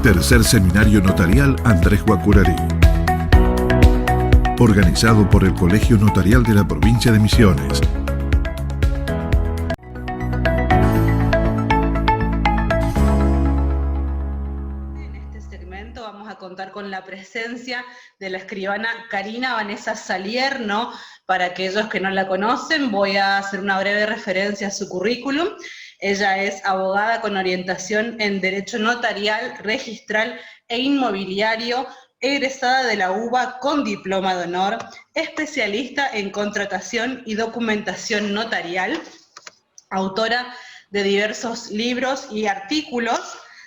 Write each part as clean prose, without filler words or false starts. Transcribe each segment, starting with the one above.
Tercer Seminario Notarial Andrés Guacurarí. Organizado por el Colegio Notarial de la Provincia de Misiones. En este segmento vamos a contar con la presencia de la escribana Karina Vanessa Salierno. Para aquellos que no la conocen, voy a hacer una breve referencia a su currículum. Ella es abogada con orientación en Derecho Notarial, Registral e Inmobiliario, egresada de la UBA con diploma de honor, especialista en contratación y documentación notarial, autora de diversos libros y artículos,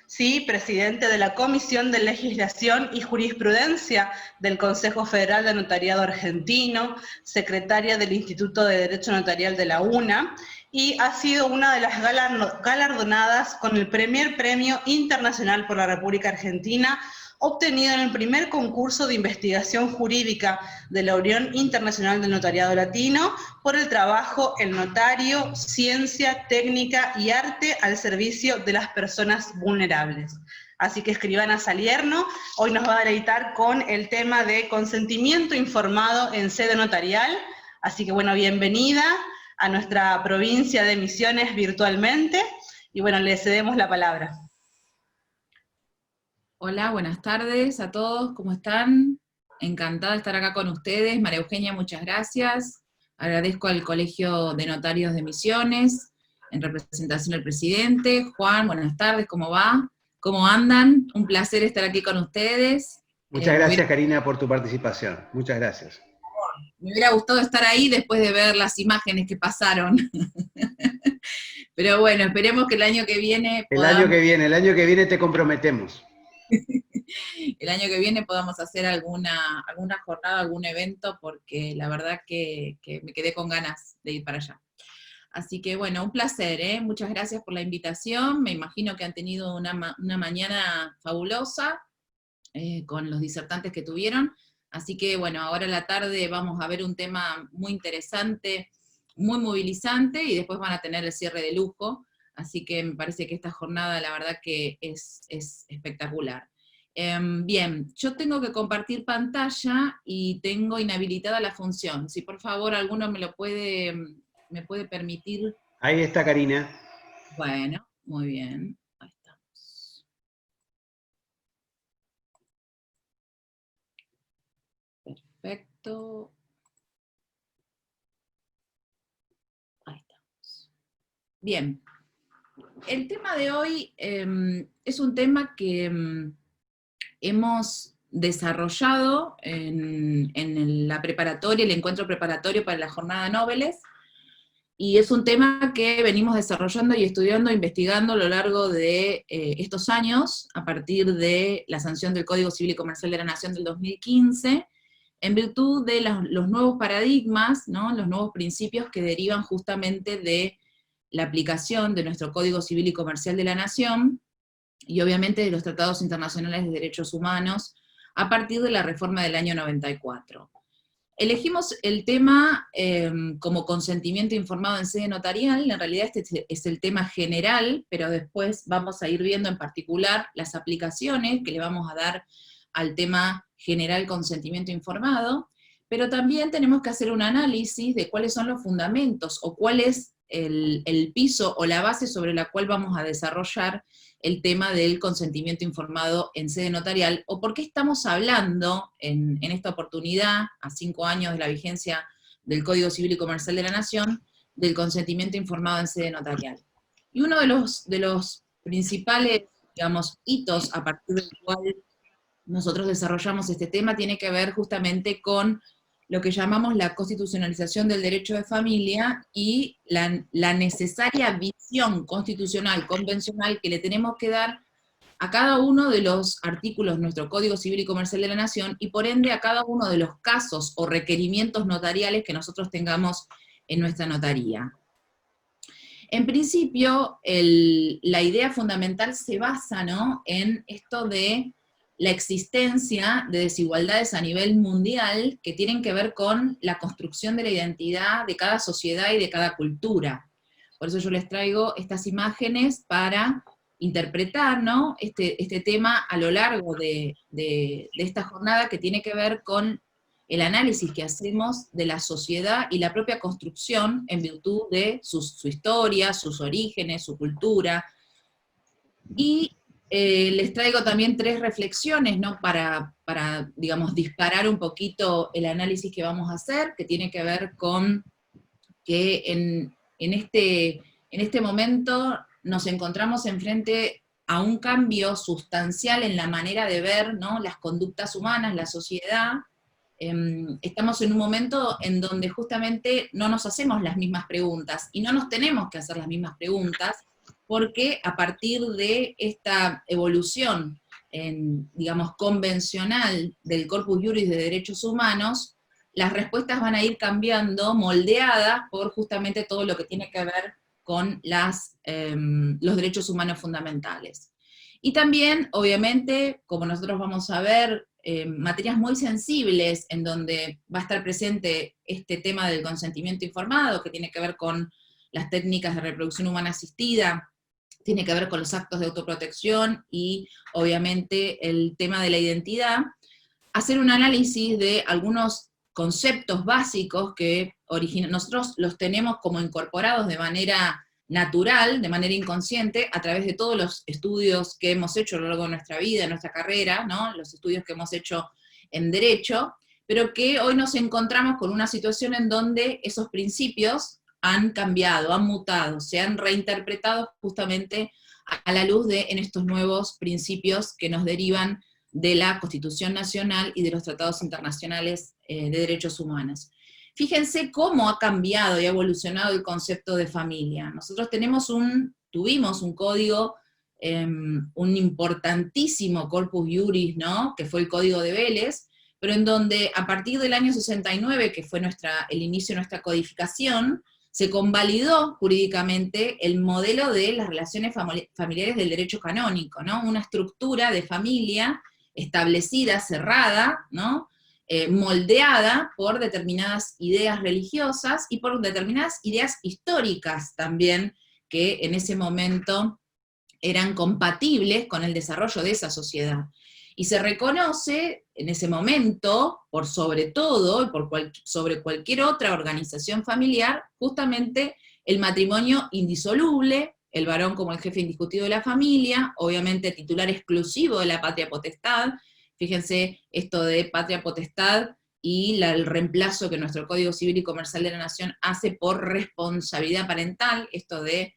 sí, presidente de la Comisión de Legislación y Jurisprudencia del Consejo Federal de Notariado Argentino, secretaria del Instituto de Derecho Notarial de la UNA, y ha sido una de las galardonadas con el Primer Premio Internacional por la República Argentina, obtenido en el primer concurso de investigación jurídica de la Unión Internacional del Notariado Latino por el trabajo El Notario, Ciencia, Técnica y Arte al servicio de las personas vulnerables. Así que escribana Salierno, hoy nos va a deleitar con el tema de consentimiento informado en sede notarial. Así que bueno, bienvenida a nuestra provincia de Misiones virtualmente, y bueno, le cedemos la palabra. Hola, buenas tardes a todos, ¿cómo están? Encantada de estar acá con ustedes. María Eugenia, muchas gracias. Agradezco al Colegio de Notarios de Misiones, en representación del presidente. Juan, buenas tardes, ¿cómo va? ¿Cómo andan? Un placer estar aquí con ustedes. Muchas gracias, Karina, por tu participación. Muchas gracias. Me hubiera gustado estar ahí después de ver las imágenes que pasaron. Pero bueno, esperemos que el año que viene podamos... El año que viene te comprometemos. El año que viene podamos hacer alguna jornada, algún evento, porque la verdad que me quedé con ganas de ir para allá. Así que bueno, un placer, ¿eh? Muchas gracias por la invitación. Me imagino que han tenido una mañana fabulosa con los disertantes que tuvieron. Así que bueno, ahora a la tarde vamos a ver un tema muy interesante, muy movilizante, y después van a tener el cierre de lujo. Así que me parece que esta jornada la verdad que es espectacular. Bien, yo tengo que compartir pantalla y tengo inhabilitada la función. Si por favor alguno me puede permitir. Ahí está, Karina. Bueno, muy bien. Ahí estamos. Perfecto. Ahí estamos. Bien. El tema de hoy es un tema que hemos desarrollado en la preparatoria, el encuentro preparatorio para la Jornada Nobeles, y es un tema que venimos desarrollando y estudiando, investigando a lo largo de estos años, a partir de la sanción del Código Civil y Comercial de la Nación del 2015, en virtud de los nuevos paradigmas, ¿no? Los nuevos principios que derivan justamente de la aplicación de nuestro Código Civil y Comercial de la Nación, y obviamente de los tratados internacionales de derechos humanos, a partir de la reforma del año 94. Elegimos el tema como consentimiento informado en sede notarial. En realidad este es el tema general, pero después vamos a ir viendo en particular las aplicaciones que le vamos a dar al tema general consentimiento informado, pero también tenemos que hacer un análisis de cuáles son los fundamentos, o cuál es el piso o la base sobre la cual vamos a desarrollar el tema del consentimiento informado en sede notarial, o por qué estamos hablando en esta oportunidad, a 5 años de la vigencia del Código Civil y Comercial de la Nación, del consentimiento informado en sede notarial. Y uno de los principales, digamos, hitos a partir del cual nosotros desarrollamos este tema tiene que ver justamente con lo que llamamos la constitucionalización del derecho de familia y la necesaria visión constitucional, convencional, que le tenemos que dar a cada uno de los artículos de nuestro Código Civil y Comercial de la Nación, y por ende a cada uno de los casos o requerimientos notariales que nosotros tengamos en nuestra notaría. En principio, la idea fundamental se basa, ¿no?, en esto de la existencia de desigualdades a nivel mundial que tienen que ver con la construcción de la identidad de cada sociedad y de cada cultura. Por eso yo les traigo estas imágenes para interpretar, ¿no?, este tema a lo largo de esta jornada, que tiene que ver con el análisis que hacemos de la sociedad y la propia construcción en virtud de su historia, sus orígenes, su cultura. Y les traigo también 3 reflexiones, ¿no?, para, digamos, disparar un poquito el análisis que vamos a hacer, que tiene que ver con que en este momento nos encontramos enfrente a un cambio sustancial en la manera de ver, ¿no?, las conductas humanas, la sociedad. Estamos en un momento en donde justamente no nos hacemos las mismas preguntas, y no nos tenemos que hacer las mismas preguntas, porque a partir de esta evolución, digamos, convencional del Corpus Juris de Derechos Humanos, las respuestas van a ir cambiando, moldeadas por justamente todo lo que tiene que ver con los derechos humanos fundamentales. Y también, obviamente, como nosotros vamos a ver, materias muy sensibles, en donde va a estar presente este tema del consentimiento informado, que tiene que ver con las técnicas de reproducción humana asistida, tiene que ver con los actos de autoprotección, y obviamente el tema de la identidad, hacer un análisis de algunos conceptos básicos que nosotros los tenemos como incorporados de manera natural, de manera inconsciente, a través de todos los estudios que hemos hecho a lo largo de nuestra vida, de nuestra carrera, ¿no?, los estudios que hemos hecho en Derecho, pero que hoy nos encontramos con una situación en donde esos principios han cambiado, han mutado, se han reinterpretado justamente a la luz de estos nuevos principios que nos derivan de la Constitución Nacional y de los tratados internacionales de derechos humanos. Fíjense cómo ha cambiado y ha evolucionado el concepto de familia. Nosotros tuvimos un código, un importantísimo corpus juris, ¿no?, que fue el Código de Vélez, pero en donde a partir del año 69, que fue el inicio de nuestra codificación, se convalidó jurídicamente el modelo de las relaciones familiares del derecho canónico, ¿no?, una estructura de familia establecida, cerrada, ¿no?, moldeada por determinadas ideas religiosas y por determinadas ideas históricas también, que en ese momento eran compatibles con el desarrollo de esa sociedad. Y se reconoce en ese momento, por sobre todo, y sobre cualquier otra organización familiar, justamente el matrimonio indisoluble, el varón como el jefe indiscutido de la familia, obviamente titular exclusivo de la patria potestad. Fíjense esto de patria potestad y el reemplazo que nuestro Código Civil y Comercial de la Nación hace por responsabilidad parental, esto de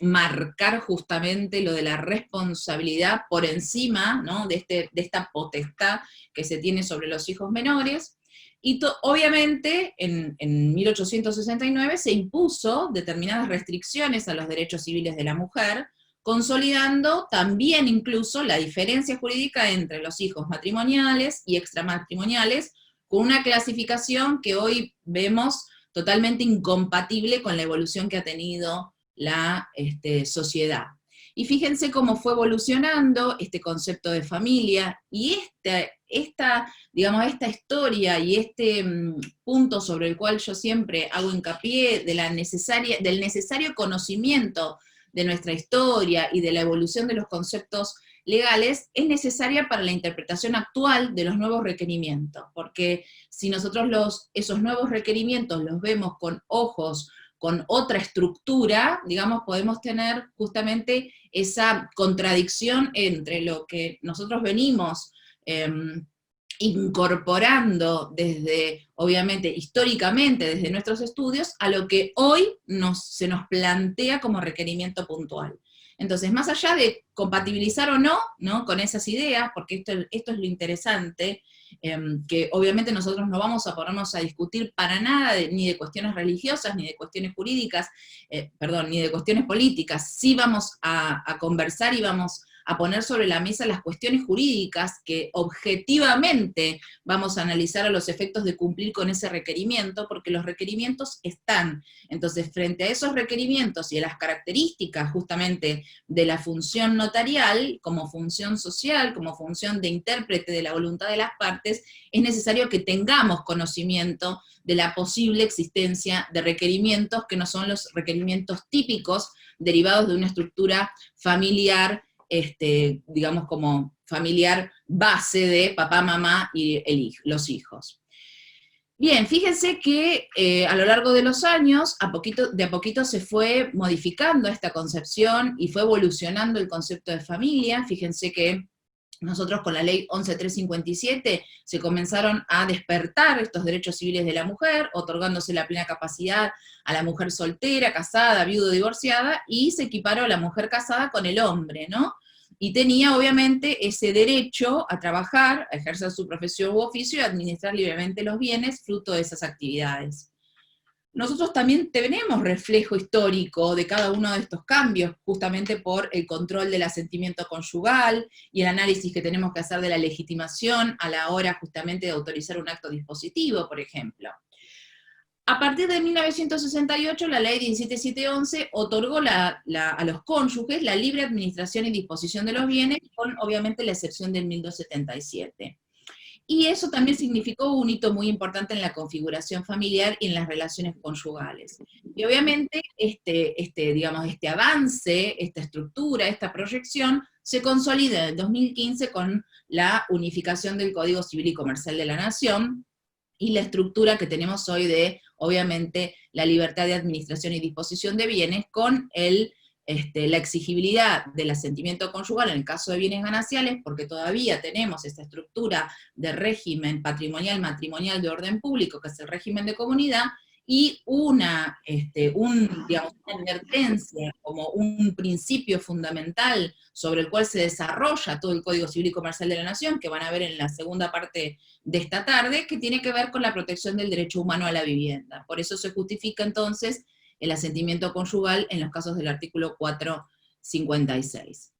marcar justamente lo de la responsabilidad por encima, ¿no?, de esta potestad que se tiene sobre los hijos menores. Y obviamente en 1869 se impuso determinadas restricciones a los derechos civiles de la mujer, consolidando también incluso la diferencia jurídica entre los hijos matrimoniales y extramatrimoniales, con una clasificación que hoy vemos totalmente incompatible con la evolución que ha tenido la sociedad. Y fíjense cómo fue evolucionando este concepto de familia, y esta historia y este punto sobre el cual yo siempre hago hincapié del necesario conocimiento de nuestra historia y de la evolución de los conceptos legales, es necesaria para la interpretación actual de los nuevos requerimientos, porque si nosotros esos nuevos requerimientos los vemos con ojos, con otra estructura, digamos, podemos tener justamente esa contradicción entre lo que nosotros venimos incorporando desde, obviamente, históricamente, desde nuestros estudios, a lo que hoy se nos plantea como requerimiento puntual. Entonces, más allá de compatibilizar o no, con esas ideas, porque esto es lo interesante, que obviamente nosotros no vamos a ponernos a discutir para nada ni de cuestiones religiosas, ni de cuestiones jurídicas, ni de cuestiones políticas, sí vamos a conversar y vamos a poner sobre la mesa las cuestiones jurídicas que objetivamente vamos a analizar a los efectos de cumplir con ese requerimiento, porque los requerimientos están. Entonces, frente a esos requerimientos y a las características justamente de la función notarial, como función social, como función de intérprete de la voluntad de las partes, es necesario que tengamos conocimiento de la posible existencia de requerimientos que no son los requerimientos típicos derivados de una estructura familiar, digamos como familiar base de papá, mamá y los hijos. Bien, fíjense que a lo largo de los años, de a poquito se fue modificando esta concepción y fue evolucionando el concepto de familia. Fíjense que nosotros con la ley 11.357 se comenzaron a despertar estos derechos civiles de la mujer, otorgándose la plena capacidad a la mujer soltera, casada, viuda, divorciada, y se equiparó a la mujer casada con el hombre, ¿no? Y tenía obviamente ese derecho a trabajar, a ejercer su profesión u oficio y a administrar libremente los bienes fruto de esas actividades. Nosotros también tenemos reflejo histórico de cada uno de estos cambios, justamente por el control del asentimiento conyugal y el análisis que tenemos que hacer de la legitimación a la hora justamente de autorizar un acto dispositivo, por ejemplo. A partir de 1968, la ley 17711 otorgó a los cónyuges la libre administración y disposición de los bienes, con obviamente la excepción del 1277. Y eso también significó un hito muy importante en la configuración familiar y en las relaciones conyugales. Y obviamente digamos, este avance, esta estructura, esta proyección, se consolida en el 2015 con la unificación del Código Civil y Comercial de la Nación, y la estructura que tenemos hoy de, obviamente, la libertad de administración y disposición de bienes con la exigibilidad del asentimiento conyugal en el caso de bienes gananciales, porque todavía tenemos esta estructura de régimen patrimonial, matrimonial de orden público, que es el régimen de comunidad, y una advertencia como un principio fundamental sobre el cual se desarrolla todo el Código Civil y Comercial de la Nación, que van a ver en la segunda parte de esta tarde, que tiene que ver con la protección del derecho humano a la vivienda. Por eso se justifica entonces el asentimiento conyugal en los casos del artículo 456.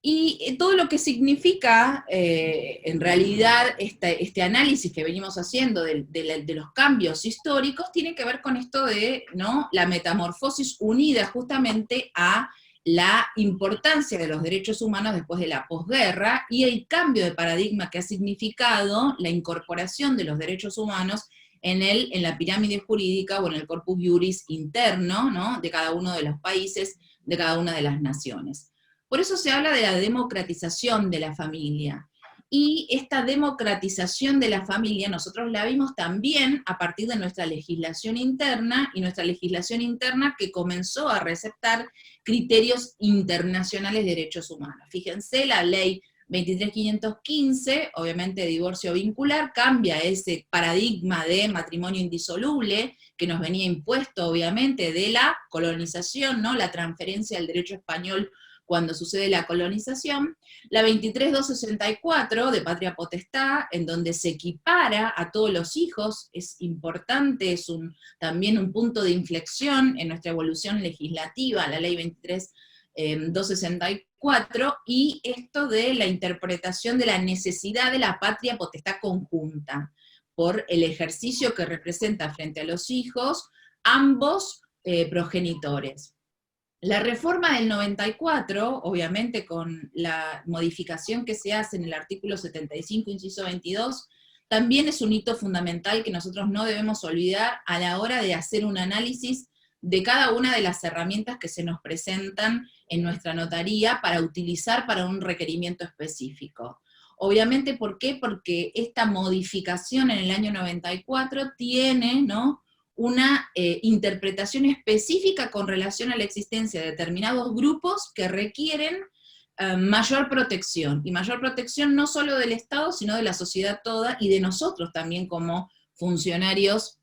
Y todo lo que significa, en realidad, este análisis que venimos haciendo de los cambios históricos, tiene que ver con esto de, ¿no?, la metamorfosis unida justamente a la importancia de los derechos humanos después de la posguerra, y el cambio de paradigma que ha significado la incorporación de los derechos humanos en la pirámide jurídica o en el corpus iuris interno, ¿no?, de cada uno de los países, de cada una de las naciones. Por eso se habla de la democratización de la familia. Y esta democratización de la familia nosotros la vimos también a partir de nuestra legislación interna, y nuestra legislación interna que comenzó a receptar criterios internacionales de derechos humanos. Fíjense, la ley 23.515, obviamente de divorcio vincular, cambia ese paradigma de matrimonio indisoluble que nos venía impuesto obviamente de la colonización, ¿no?, la transferencia del derecho español cuando sucede la colonización, la 23.264 de patria potestad, en donde se equipara a todos los hijos, es importante, es también un punto de inflexión en nuestra evolución legislativa, la ley 23.264, y esto de la interpretación de la necesidad de la patria potestad conjunta, por el ejercicio que representa frente a los hijos ambos progenitores. La reforma del 94, obviamente con la modificación que se hace en el artículo 75, inciso 22, también es un hito fundamental que nosotros no debemos olvidar a la hora de hacer un análisis de cada una de las herramientas que se nos presentan en nuestra notaría para utilizar para un requerimiento específico. Obviamente, ¿por qué? Porque esta modificación en el año 94 tiene, ¿no?, una interpretación específica con relación a la existencia de determinados grupos que requieren mayor protección, y mayor protección no solo del Estado, sino de la sociedad toda, y de nosotros también como funcionarios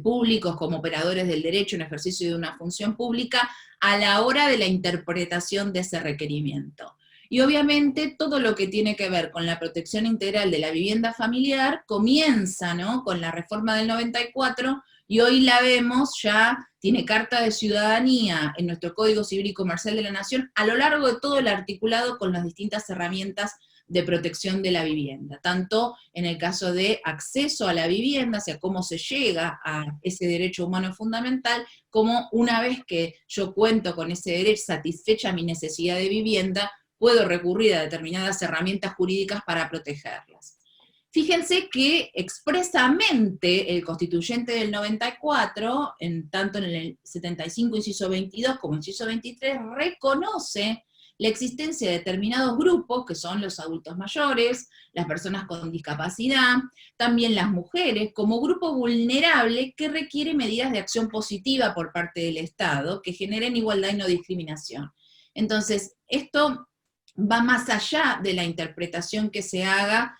públicos, como operadores del derecho en ejercicio de una función pública, a la hora de la interpretación de ese requerimiento. Y obviamente todo lo que tiene que ver con la protección integral de la vivienda familiar comienza, ¿no?, con la reforma del 94, y hoy la vemos ya, tiene carta de ciudadanía en nuestro Código Civil y Comercial de la Nación, a lo largo de todo el articulado con las distintas herramientas de protección de la vivienda, tanto en el caso de acceso a la vivienda, o sea, cómo se llega a ese derecho humano fundamental, como una vez que yo cuento con ese derecho, satisfecha mi necesidad de vivienda, puedo recurrir a determinadas herramientas jurídicas para protegerlas. Fíjense que expresamente el constituyente del 94, tanto en el 75, inciso 22, como inciso 23, reconoce la existencia de determinados grupos, que son los adultos mayores, las personas con discapacidad, también las mujeres, como grupo vulnerable que requiere medidas de acción positiva por parte del Estado, que generen igualdad y no discriminación. Entonces, esto va más allá de la interpretación que se haga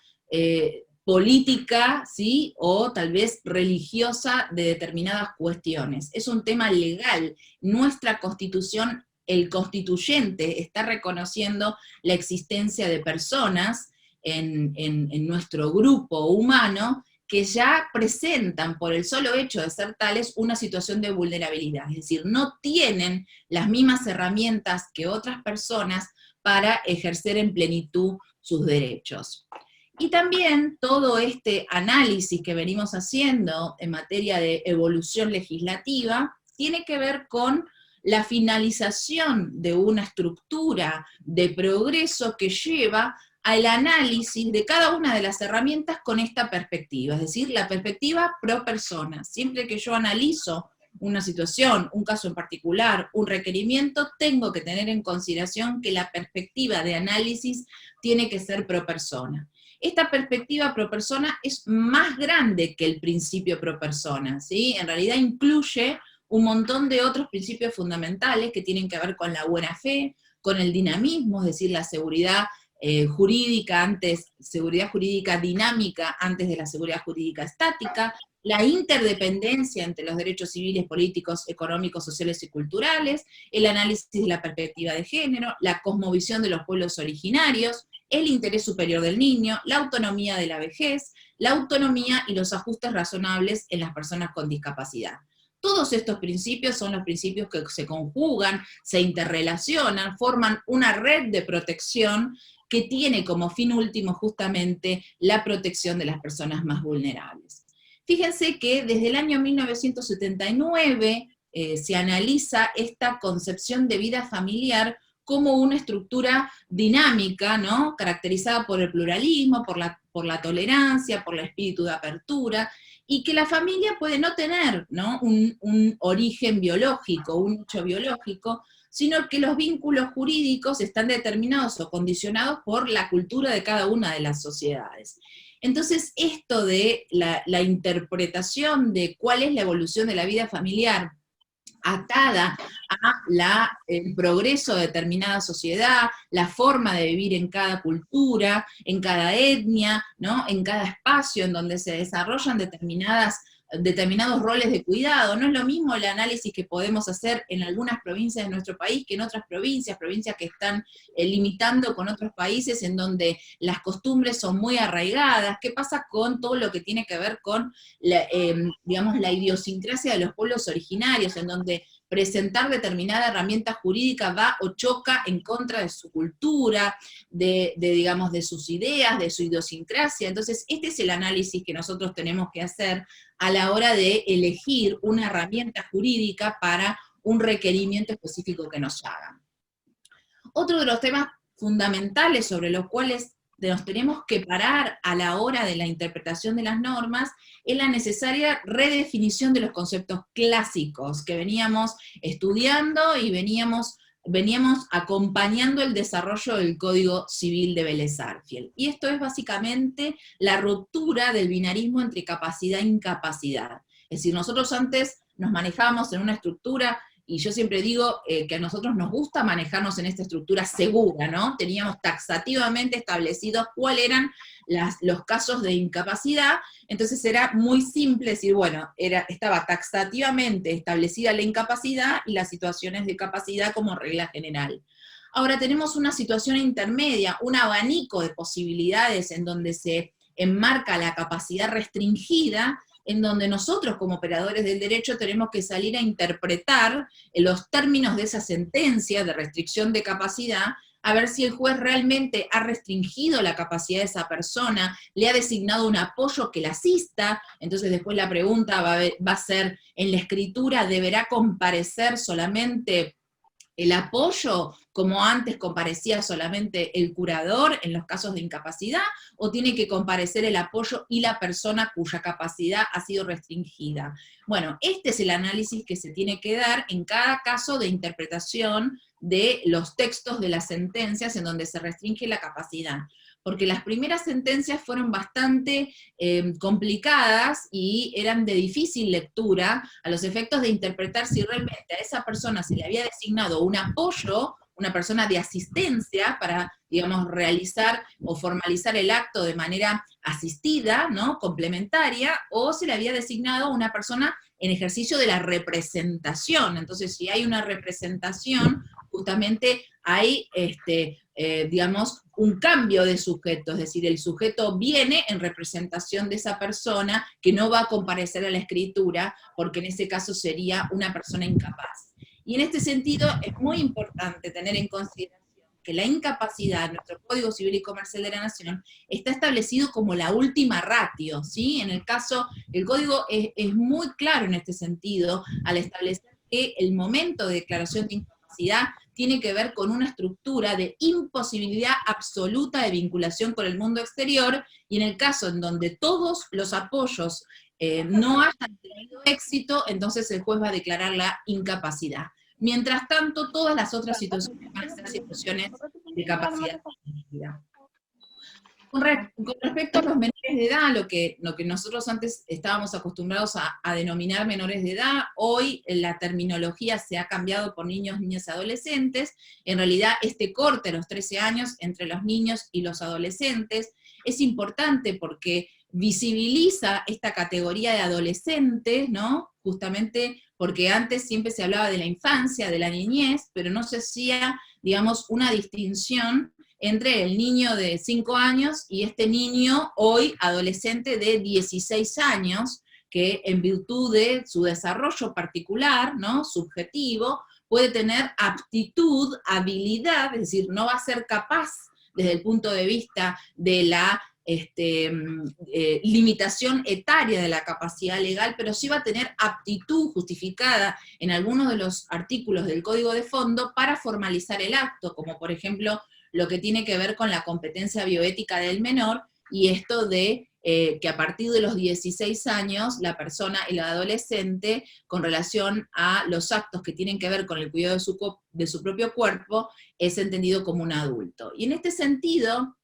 política, ¿sí?, o tal vez religiosa de determinadas cuestiones. Es un tema legal. Nuestra Constitución, el constituyente está reconociendo la existencia de personas en nuestro grupo humano que ya presentan, por el solo hecho de ser tales, una situación de vulnerabilidad. Es decir, no tienen las mismas herramientas que otras personas para ejercer en plenitud sus derechos. Y también todo este análisis que venimos haciendo en materia de evolución legislativa tiene que ver con la finalización de una estructura de progreso que lleva al análisis de cada una de las herramientas con esta perspectiva, es decir, la perspectiva pro persona. Siempre que yo analizo una situación, un caso en particular, un requerimiento, tengo que tener en consideración que la perspectiva de análisis tiene que ser pro persona. Esta perspectiva pro persona es más grande que el principio pro persona, ¿sí? En realidad incluye un montón de otros principios fundamentales que tienen que ver con la buena fe, con el dinamismo, es decir, la seguridad jurídica seguridad jurídica dinámica antes de la seguridad jurídica estática, la interdependencia entre los derechos civiles, políticos, económicos, sociales y culturales, el análisis de la perspectiva de género, la cosmovisión de los pueblos originarios, el interés superior del niño, la autonomía de la vejez, la autonomía y los ajustes razonables en las personas con discapacidad. Todos estos principios son los principios que se conjugan, se interrelacionan, forman una red de protección que tiene como fin último justamente la protección de las personas más vulnerables. Fíjense que desde el año 1979 se analiza esta concepción de vida familiar como una estructura dinámica, ¿no?, caracterizada por el pluralismo, por la tolerancia, por el espíritu de apertura, y que la familia puede no tener, ¿no?, un origen biológico, un hecho biológico, sino que los vínculos jurídicos están determinados o condicionados por la cultura de cada una de las sociedades. Entonces, esto de la interpretación de cuál es la evolución de la vida familiar atada a el progreso de determinada sociedad, la forma de vivir en cada cultura, en cada etnia, ¿no?, en cada espacio en donde se desarrollan determinados roles de cuidado. No es lo mismo el análisis que podemos hacer en algunas provincias de nuestro país que en otras provincias que están limitando con otros países en donde las costumbres son muy arraigadas. ¿Qué pasa con todo lo que tiene que ver con digamos, la idiosincrasia de los pueblos originarios, en donde presentar determinada herramienta jurídica va o choca en contra de su cultura, digamos, de sus ideas, de su idiosincrasia? Entonces, este es el análisis que nosotros tenemos que hacer a la hora de elegir una herramienta jurídica para un requerimiento específico que nos hagan. Otro de los temas fundamentales sobre los cuales nos tenemos que parar a la hora de la interpretación de las normas es la necesaria redefinición de los conceptos clásicos que veníamos estudiando y veníamos acompañando el desarrollo del Código Civil de Vélez Arfiel. Y esto es básicamente la ruptura del binarismo entre capacidad e incapacidad. Es decir, nosotros antes nos manejábamos en una estructura, y yo siempre digo que a nosotros nos gusta manejarnos en esta estructura segura, ¿no? Teníamos taxativamente establecidos cuáles eran los casos de incapacidad, entonces era muy simple decir, bueno, estaba taxativamente establecida la incapacidad y las situaciones de capacidad como regla general. Ahora tenemos una situación intermedia, un abanico de posibilidades en donde se enmarca la capacidad restringida, en donde nosotros como operadores del derecho tenemos que salir a interpretar los términos de esa sentencia de restricción de capacidad, a ver si el juez realmente ha restringido la capacidad de esa persona, le ha designado un apoyo que la asista. Entonces después la pregunta va a ser, en la escritura, ¿deberá comparecer solamente el apoyo, como antes comparecía solamente el curador en los casos de incapacidad, o tiene que comparecer el apoyo y la persona cuya capacidad ha sido restringida? Bueno, este es el análisis que se tiene que dar en cada caso de interpretación de los textos de las sentencias en donde se restringe la capacidad. Porque las primeras sentencias fueron bastante complicadas y eran de difícil lectura a los efectos de interpretar si realmente a esa persona se le había designado un apoyo, una persona de asistencia para, digamos, realizar o formalizar el acto de manera asistida, ¿no?, complementaria, o se le había designado una persona en ejercicio de la representación. Entonces, si hay una representación, justamente hay, digamos, un cambio de sujeto, es decir, el sujeto viene en representación de esa persona que no va a comparecer a la escritura, porque en ese caso sería una persona incapaz. Y en este sentido es muy importante tener en consideración que la incapacidad en nuestro Código Civil y Comercial de la Nación está establecido como la última ratio, ¿sí? En el caso, el Código es muy claro en este sentido, al establecer que el momento de declaración de incapacidad tiene que ver con una estructura de imposibilidad absoluta de vinculación con el mundo exterior, y en el caso en donde todos los apoyos no hayan tenido éxito, entonces el juez va a declarar la incapacidad. Mientras tanto, todas las otras situaciones van a ser situaciones de capacidad restringida. Con respecto a los menores de edad, lo que nosotros antes estábamos acostumbrados a denominar menores de edad, hoy la terminología se ha cambiado por niños, niñas y adolescentes. En realidad este corte a los 13 años entre los niños y los adolescentes es importante porque visibiliza esta categoría de adolescentes, ¿no? Justamente porque antes siempre se hablaba de la infancia, de la niñez, pero no se hacía, digamos, una distinción entre el niño de 5 años y este niño hoy adolescente de 16 años, que en virtud de su desarrollo particular, ¿no?, subjetivo, puede tener aptitud, habilidad, es decir, no va a ser capaz desde el punto de vista de la limitación etaria de la capacidad legal, pero sí va a tener aptitud justificada en algunos de los artículos del Código de Fondo para formalizar el acto, como por ejemplo lo que tiene que ver con la competencia bioética del menor, y esto de que a partir de los 16 años, la persona, el adolescente, con relación a los actos que tienen que ver con el cuidado de su propio cuerpo, es entendido como un adulto. Y en este sentido,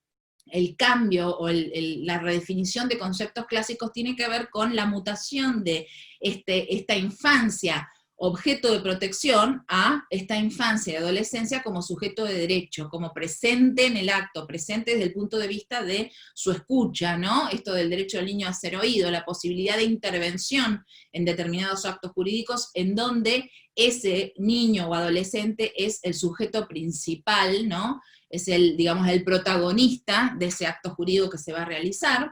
el cambio o la redefinición de conceptos clásicos tiene que ver con la mutación de esta infancia objeto de protección a esta infancia y adolescencia como sujeto de derecho, como presente en el acto, presente desde el punto de vista de su escucha, ¿no? Esto del derecho del niño a ser oído, la posibilidad de intervención en determinados actos jurídicos en donde ese niño o adolescente es el sujeto principal, ¿no? Es digamos, el protagonista de ese acto jurídico que se va a realizar.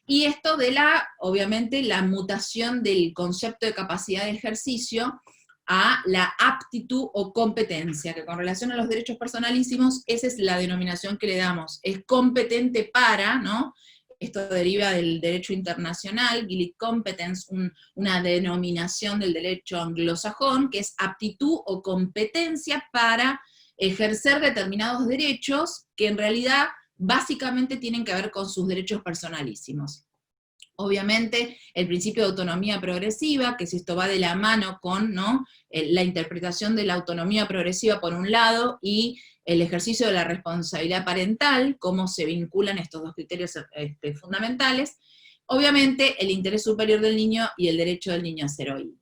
Y esto de obviamente, la mutación del concepto de capacidad de ejercicio a la aptitud o competencia, que con relación a los derechos personalísimos, esa es la denominación que le damos, es competente para, ¿no? Esto deriva del derecho internacional, Gillig Competence, una denominación del derecho anglosajón, que es aptitud o competencia para ejercer determinados derechos que en realidad básicamente tienen que ver con sus derechos personalísimos. Obviamente, el principio de autonomía progresiva, que si esto va de la mano con, ¿no?, la interpretación de la autonomía progresiva por un lado, y el ejercicio de la responsabilidad parental, cómo se vinculan estos dos criterios fundamentales, obviamente el interés superior del niño y el derecho del niño a ser oído.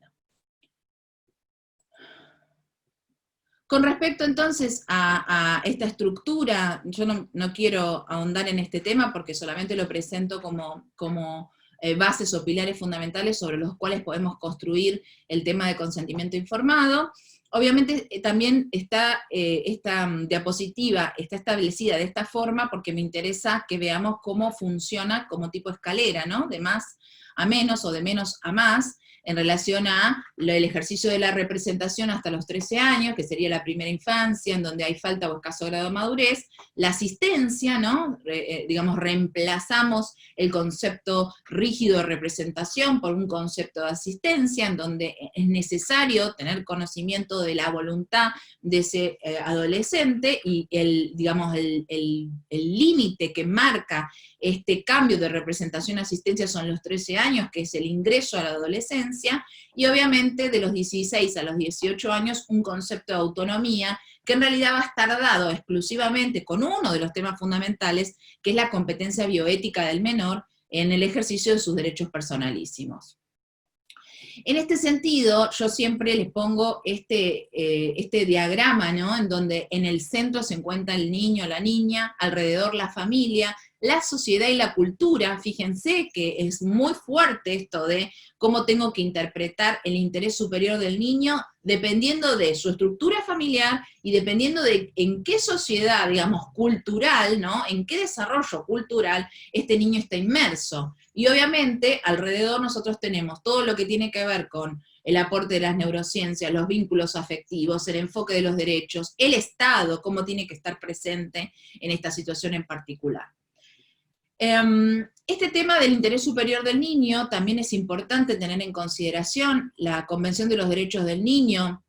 Con respecto entonces a esta estructura, yo no quiero ahondar en este tema porque solamente lo presento como bases o pilares fundamentales sobre los cuales podemos construir el tema de consentimiento informado. obviamente también está esta diapositiva, está establecida de esta forma porque me interesa que veamos cómo funciona como tipo escalera, ¿no? De más a menos o de menos a más, en relación a el ejercicio de la representación hasta los 13 años, que sería la primera infancia, en donde hay falta o escaso grado de madurez, la asistencia, ¿no? Digamos, reemplazamos el concepto rígido de representación por un concepto de asistencia, en donde es necesario tener conocimiento de la voluntad de ese adolescente, y digamos, el límite que marca este cambio de representación-asistencia son los 13 años, que es el ingreso a la adolescencia, y obviamente de los 16 a los 18 años un concepto de autonomía, que en realidad va a estar dado exclusivamente con uno de los temas fundamentales, que es la competencia bioética del menor en el ejercicio de sus derechos personalísimos. En este sentido, yo siempre les pongo este diagrama, ¿no? En donde en el centro se encuentra el niño, la niña, alrededor la familia, la sociedad y la cultura. Fíjense que es muy fuerte esto de cómo tengo que interpretar el interés superior del niño dependiendo de su estructura familiar y dependiendo de en qué sociedad, digamos, cultural, ¿no? En qué desarrollo cultural este niño está inmerso. Y obviamente alrededor nosotros tenemos todo lo que tiene que ver con el aporte de las neurociencias, los vínculos afectivos, el enfoque de los derechos, el Estado, cómo tiene que estar presente en esta situación en particular. Este tema del interés superior del niño también es importante tener en consideración. La Convención de los Derechos del Niño,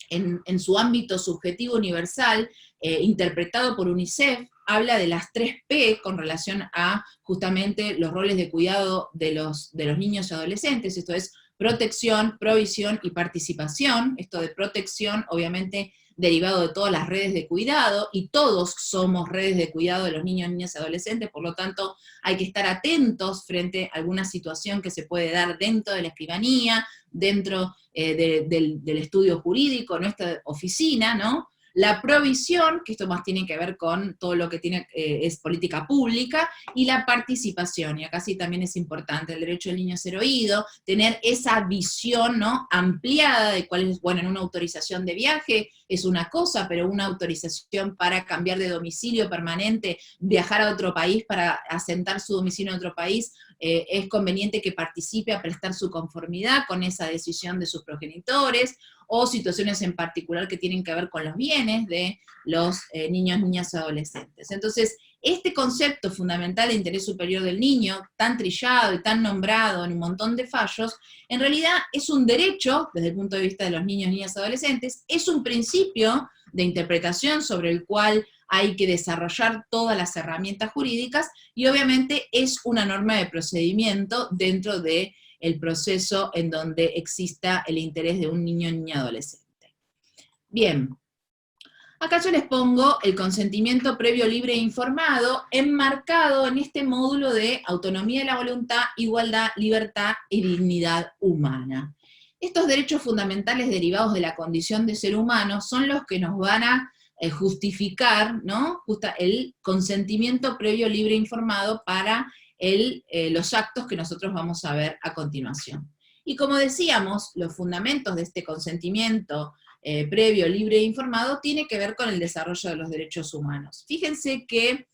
en su ámbito subjetivo universal, interpretado por UNICEF, habla de las 3 P con relación a justamente los roles de cuidado de los niños y adolescentes. Esto es protección, provisión y participación. Esto de protección, obviamente, derivado de todas las redes de cuidado, y todos somos redes de cuidado de los niños, niñas y adolescentes, por lo tanto hay que estar atentos frente a alguna situación que se puede dar dentro de la escribanía, dentro del estudio jurídico, nuestra oficina, ¿no? La provisión, que esto más tiene que ver con todo lo que es política pública, y la participación, y acá sí también es importante el derecho del niño a ser oído, tener esa visión, ¿no? Ampliada de cuál es, bueno, en una autorización de viaje es una cosa, pero una autorización para cambiar de domicilio permanente, viajar a otro país para asentar su domicilio en otro país, es conveniente que participe a prestar su conformidad con esa decisión de sus progenitores, o situaciones en particular que tienen que ver con los bienes de los niños, niñas y adolescentes. Entonces, este concepto fundamental de interés superior del niño, tan trillado y tan nombrado en un montón de fallos, en realidad es un derecho, desde el punto de vista de los niños, niñas y adolescentes, es un principio de interpretación sobre el cual hay que desarrollar todas las herramientas jurídicas, y obviamente es una norma de procedimiento dentro de el proceso en donde exista el interés de un niño o niña adolescente. Bien, acá yo les pongo el consentimiento previo, libre e informado, enmarcado en este módulo de autonomía de la voluntad, igualdad, libertad y dignidad humana. Estos derechos fundamentales derivados de la condición de ser humano son los que nos van a justificar, ¿no? El consentimiento previo, libre e informado para los actos que nosotros vamos a ver a continuación. Y como decíamos, los fundamentos de este consentimiento previo, libre e informado tiene que ver con el desarrollo de los derechos humanos. Fíjense que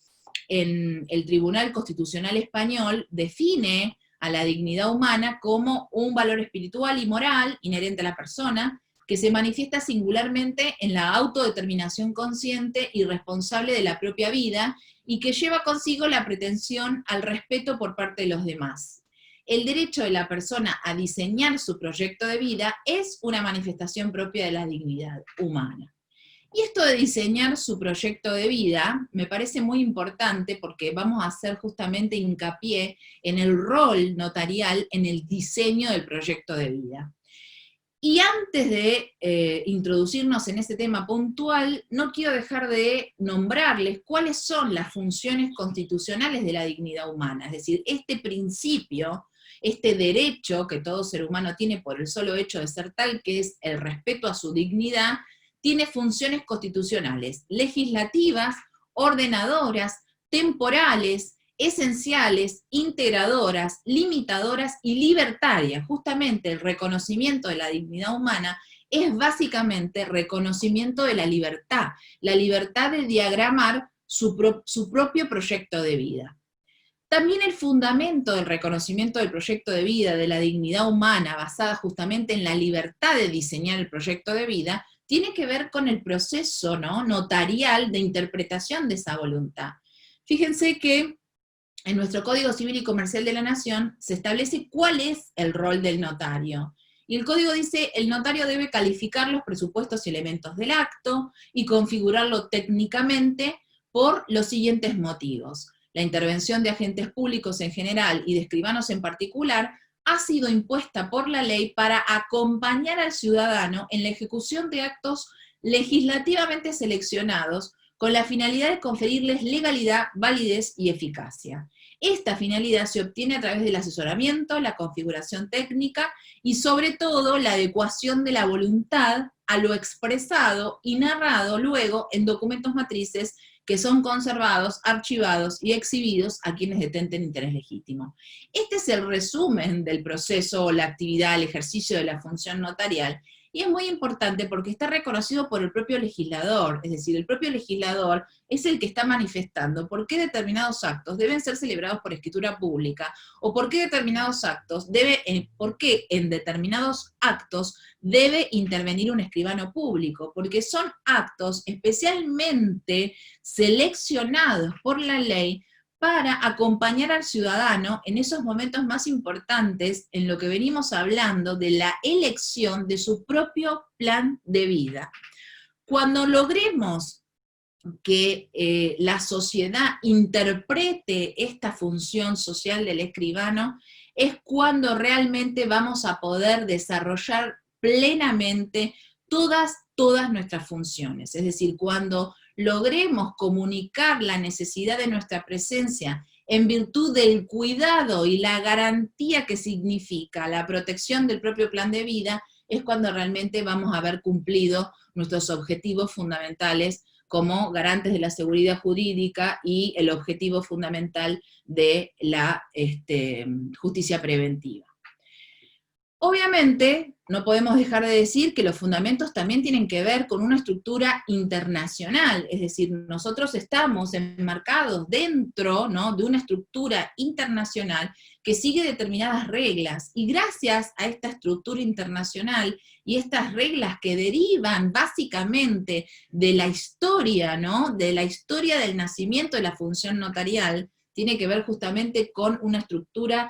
en el Tribunal Constitucional Español define a la dignidad humana como un valor espiritual y moral inherente a la persona, que se manifiesta singularmente en la autodeterminación consciente y responsable de la propia vida, y que lleva consigo la pretensión al respeto por parte de los demás. El derecho de la persona a diseñar su proyecto de vida es una manifestación propia de la dignidad humana. Y esto de diseñar su proyecto de vida me parece muy importante, porque vamos a hacer justamente hincapié en el rol notarial en el diseño del proyecto de vida. Y antes de introducirnos en este tema puntual, no quiero dejar de nombrarles cuáles son las funciones constitucionales de la dignidad humana. Es decir, este principio, este derecho que todo ser humano tiene por el solo hecho de ser tal, que es el respeto a su dignidad, tiene funciones constitucionales, legislativas, ordenadoras, temporales, esenciales, integradoras, limitadoras y libertarias. Justamente el reconocimiento de la dignidad humana es básicamente reconocimiento de la libertad de diagramar su propio proyecto de vida. También el fundamento del reconocimiento del proyecto de vida, de la dignidad humana, basada justamente en la libertad de diseñar el proyecto de vida, tiene que ver con el proceso, ¿no?, notarial de interpretación de esa voluntad. Fíjense que en nuestro Código Civil y Comercial de la Nación se establece cuál es el rol del notario. Y el código dice, el notario debe calificar los presupuestos y elementos del acto y configurarlo técnicamente por los siguientes motivos. La intervención de agentes públicos en general y de escribanos en particular ha sido impuesta por la ley para acompañar al ciudadano en la ejecución de actos legislativamente seleccionados con la finalidad de conferirles legalidad, validez y eficacia. Esta finalidad se obtiene a través del asesoramiento, la configuración técnica y sobre todo la adecuación de la voluntad a lo expresado y narrado luego en documentos matrices que son conservados, archivados y exhibidos a quienes detenten interés legítimo. Este es el resumen del proceso, la actividad, el ejercicio de la función notarial, y es muy importante porque está reconocido por el propio legislador, es decir, el propio legislador es el que está manifestando por qué determinados actos deben ser celebrados por escritura pública, o por qué determinados actos por qué en determinados actos debe intervenir un escribano público, porque son actos especialmente seleccionados por la ley para acompañar al ciudadano en esos momentos más importantes en lo que venimos hablando de la elección de su propio plan de vida. Cuando logremos que la sociedad interprete esta función social del escribano, es cuando realmente vamos a poder desarrollar plenamente todas nuestras funciones. Es decir, cuando logremos comunicar la necesidad de nuestra presencia en virtud del cuidado y la garantía que significa la protección del propio plan de vida, es cuando realmente vamos a haber cumplido nuestros objetivos fundamentales como garantes de la seguridad jurídica y el objetivo fundamental de la justicia preventiva. Obviamente, no podemos dejar de decir que los fundamentos también tienen que ver con una estructura internacional, es decir, nosotros estamos enmarcados dentro, ¿no?, de una estructura internacional que sigue determinadas reglas, y gracias a esta estructura internacional y estas reglas que derivan básicamente de la historia, ¿no?, de la historia del nacimiento de la función notarial, tiene que ver justamente con una estructura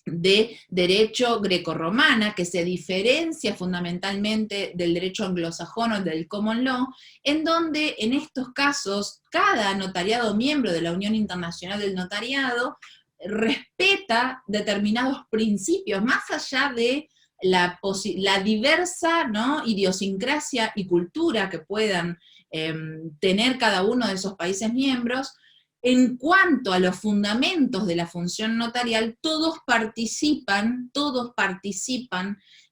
de derecho grecorromana, que se diferencia fundamentalmente del derecho anglosajón o del common law, en donde en estos casos cada notariado miembro de la Unión Internacional del Notariado respeta determinados principios, más allá de la diversa, ¿no?, idiosincrasia y cultura que puedan tener cada uno de esos países miembros. En cuanto a los fundamentos de la función notarial, todos participan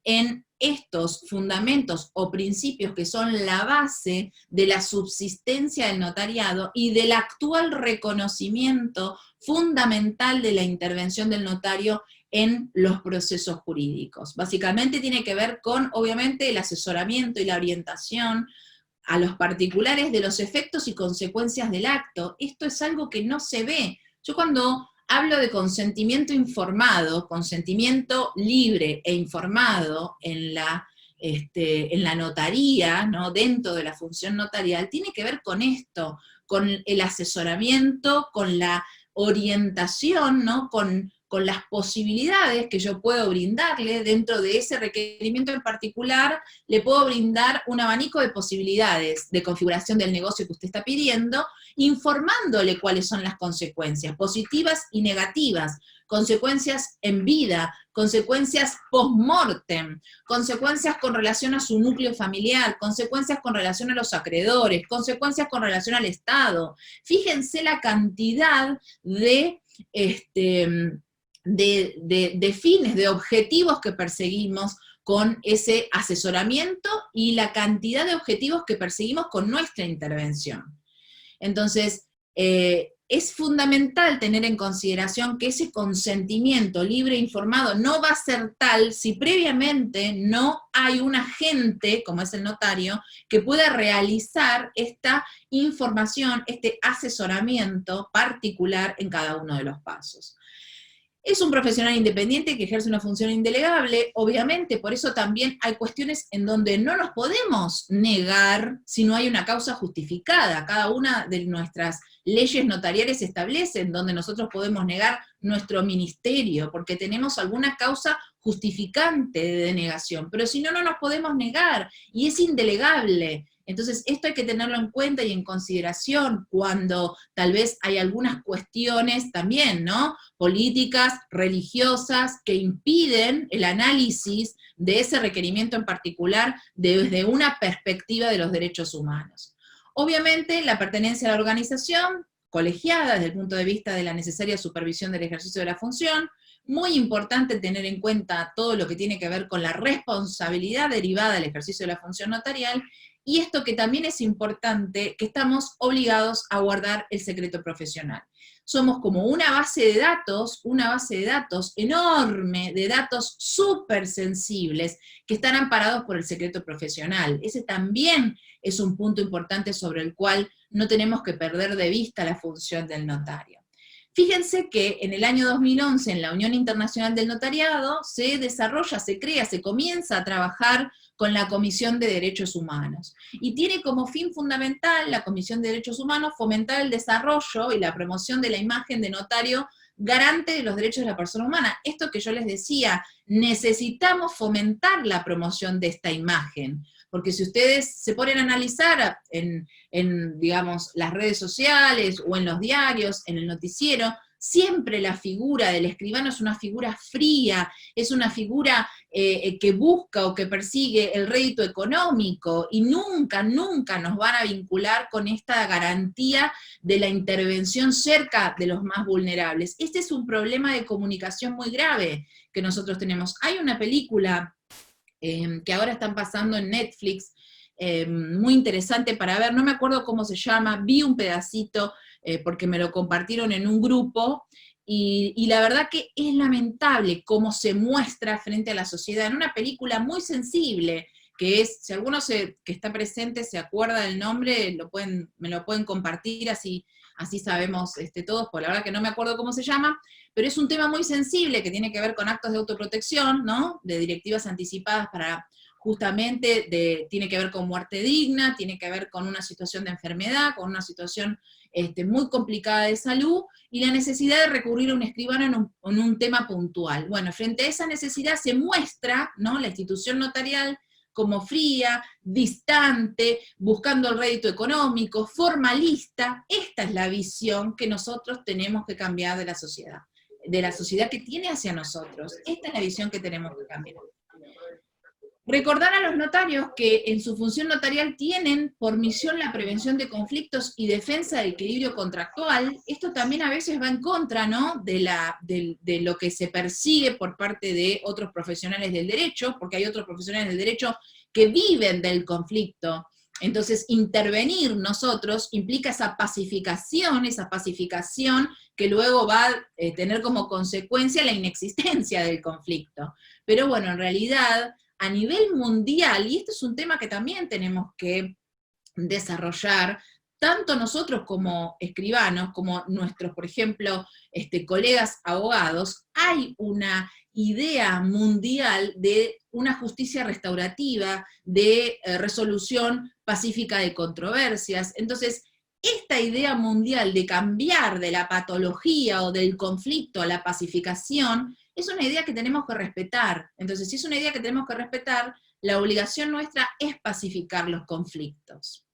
en estos fundamentos o principios que son la base de la subsistencia del notariado y del actual reconocimiento fundamental de la intervención del notario en los procesos jurídicos. Básicamente tiene que ver con, obviamente, el asesoramiento y la orientación a los particulares de los efectos y consecuencias del acto. Esto es algo que no se ve. Yo cuando hablo de consentimiento informado, consentimiento libre e informado en la notaría, ¿no?, dentro de la función notarial, tiene que ver con esto, con el asesoramiento, con la orientación, ¿no?, con las posibilidades que yo puedo brindarle dentro de ese requerimiento en particular. Le puedo brindar un abanico de posibilidades de configuración del negocio que usted está pidiendo, informándole cuáles son las consecuencias, positivas y negativas, consecuencias en vida, consecuencias post-mortem, consecuencias con relación a su núcleo familiar, consecuencias con relación a los acreedores, consecuencias con relación al Estado. Fíjense la cantidad de fines, de objetivos que perseguimos con ese asesoramiento y la cantidad de objetivos que perseguimos con nuestra intervención. Entonces, es fundamental tener en consideración que ese consentimiento libre e informado no va a ser tal si previamente no hay un agente, como es el notario, que pueda realizar esta información, este asesoramiento particular en cada uno de los pasos. Es un profesional independiente que ejerce una función indelegable, obviamente, por eso también hay cuestiones en donde no nos podemos negar si no hay una causa justificada. Cada una de nuestras leyes notariales establecen donde nosotros podemos negar nuestro ministerio, porque tenemos alguna causa justificante de denegación, pero si no, no nos podemos negar, y es indelegable. Entonces, esto hay que tenerlo en cuenta y en consideración cuando tal vez hay algunas cuestiones también, ¿no? Políticas, religiosas, que impiden el análisis de ese requerimiento en particular desde una perspectiva de los derechos humanos. Obviamente, la pertenencia a la organización, colegiada desde el punto de vista de la necesaria supervisión del ejercicio de la función, muy importante tener en cuenta todo lo que tiene que ver con la responsabilidad derivada del ejercicio de la función notarial, y esto que también es importante, que estamos obligados a guardar el secreto profesional. Somos como una base de datos enorme, de datos súper sensibles, que están amparados por el secreto profesional. Ese también es un punto importante sobre el cual no tenemos que perder de vista la función del notario. Fíjense que en el año 2011, en la Unión Internacional del Notariado, se desarrolla, se crea, se comienza a trabajar con la Comisión de Derechos Humanos. Y tiene como fin fundamental la Comisión de Derechos Humanos fomentar el desarrollo y la promoción de la imagen de notario garante de los derechos de la persona humana. Esto que yo les decía, necesitamos fomentar la promoción de esta imagen, porque si ustedes se ponen a analizar digamos, las redes sociales o en los diarios, en el noticiero, siempre la figura del escribano es una figura fría, es una figura que busca o que persigue el rédito económico, y nunca, nunca nos van a vincular con esta garantía de la intervención cerca de los más vulnerables. Este es un problema de comunicación muy grave que nosotros tenemos. Hay una película que ahora están pasando en Netflix, muy interesante para ver, no me acuerdo cómo se llama, vi un pedacito porque me lo compartieron en un grupo, y la verdad que es lamentable cómo se muestra frente a la sociedad, en una película muy sensible, que es, si alguno que está presente se acuerda del nombre, me lo pueden compartir, así sabemos todos, porque la verdad que no me acuerdo cómo se llama, pero es un tema muy sensible que tiene que ver con actos de autoprotección, ¿no? De directivas anticipadas para justamente, tiene que ver con muerte digna, tiene que ver con una situación de enfermedad, con una situación muy complicada de salud, y la necesidad de recurrir a un escribano en un tema puntual. Bueno, frente a esa necesidad se muestra, ¿no?, la institución notarial como fría, distante, buscando el rédito económico, formalista. Esta es la visión que nosotros tenemos que cambiar de la sociedad que tiene hacia nosotros. Esta es la visión que tenemos que cambiar. Recordar a los notarios que en su función notarial tienen por misión la prevención de conflictos y defensa del equilibrio contractual. Esto también a veces va en contra, ¿no?, de lo que se persigue por parte de otros profesionales del derecho, porque hay otros profesionales del derecho que viven del conflicto. Entonces, intervenir nosotros implica esa pacificación que luego va a tener como consecuencia la inexistencia del conflicto. Pero bueno, en realidad, a nivel mundial, y este es un tema que también tenemos que desarrollar, tanto nosotros como escribanos, como nuestros, por ejemplo, colegas abogados, hay una idea mundial de una justicia restaurativa, de resolución pacífica de controversias. Entonces, esta idea mundial de cambiar de la patología o del conflicto a la pacificación es una idea que tenemos que respetar. Entonces, si es una idea que tenemos que respetar, la obligación nuestra es pacificar los conflictos.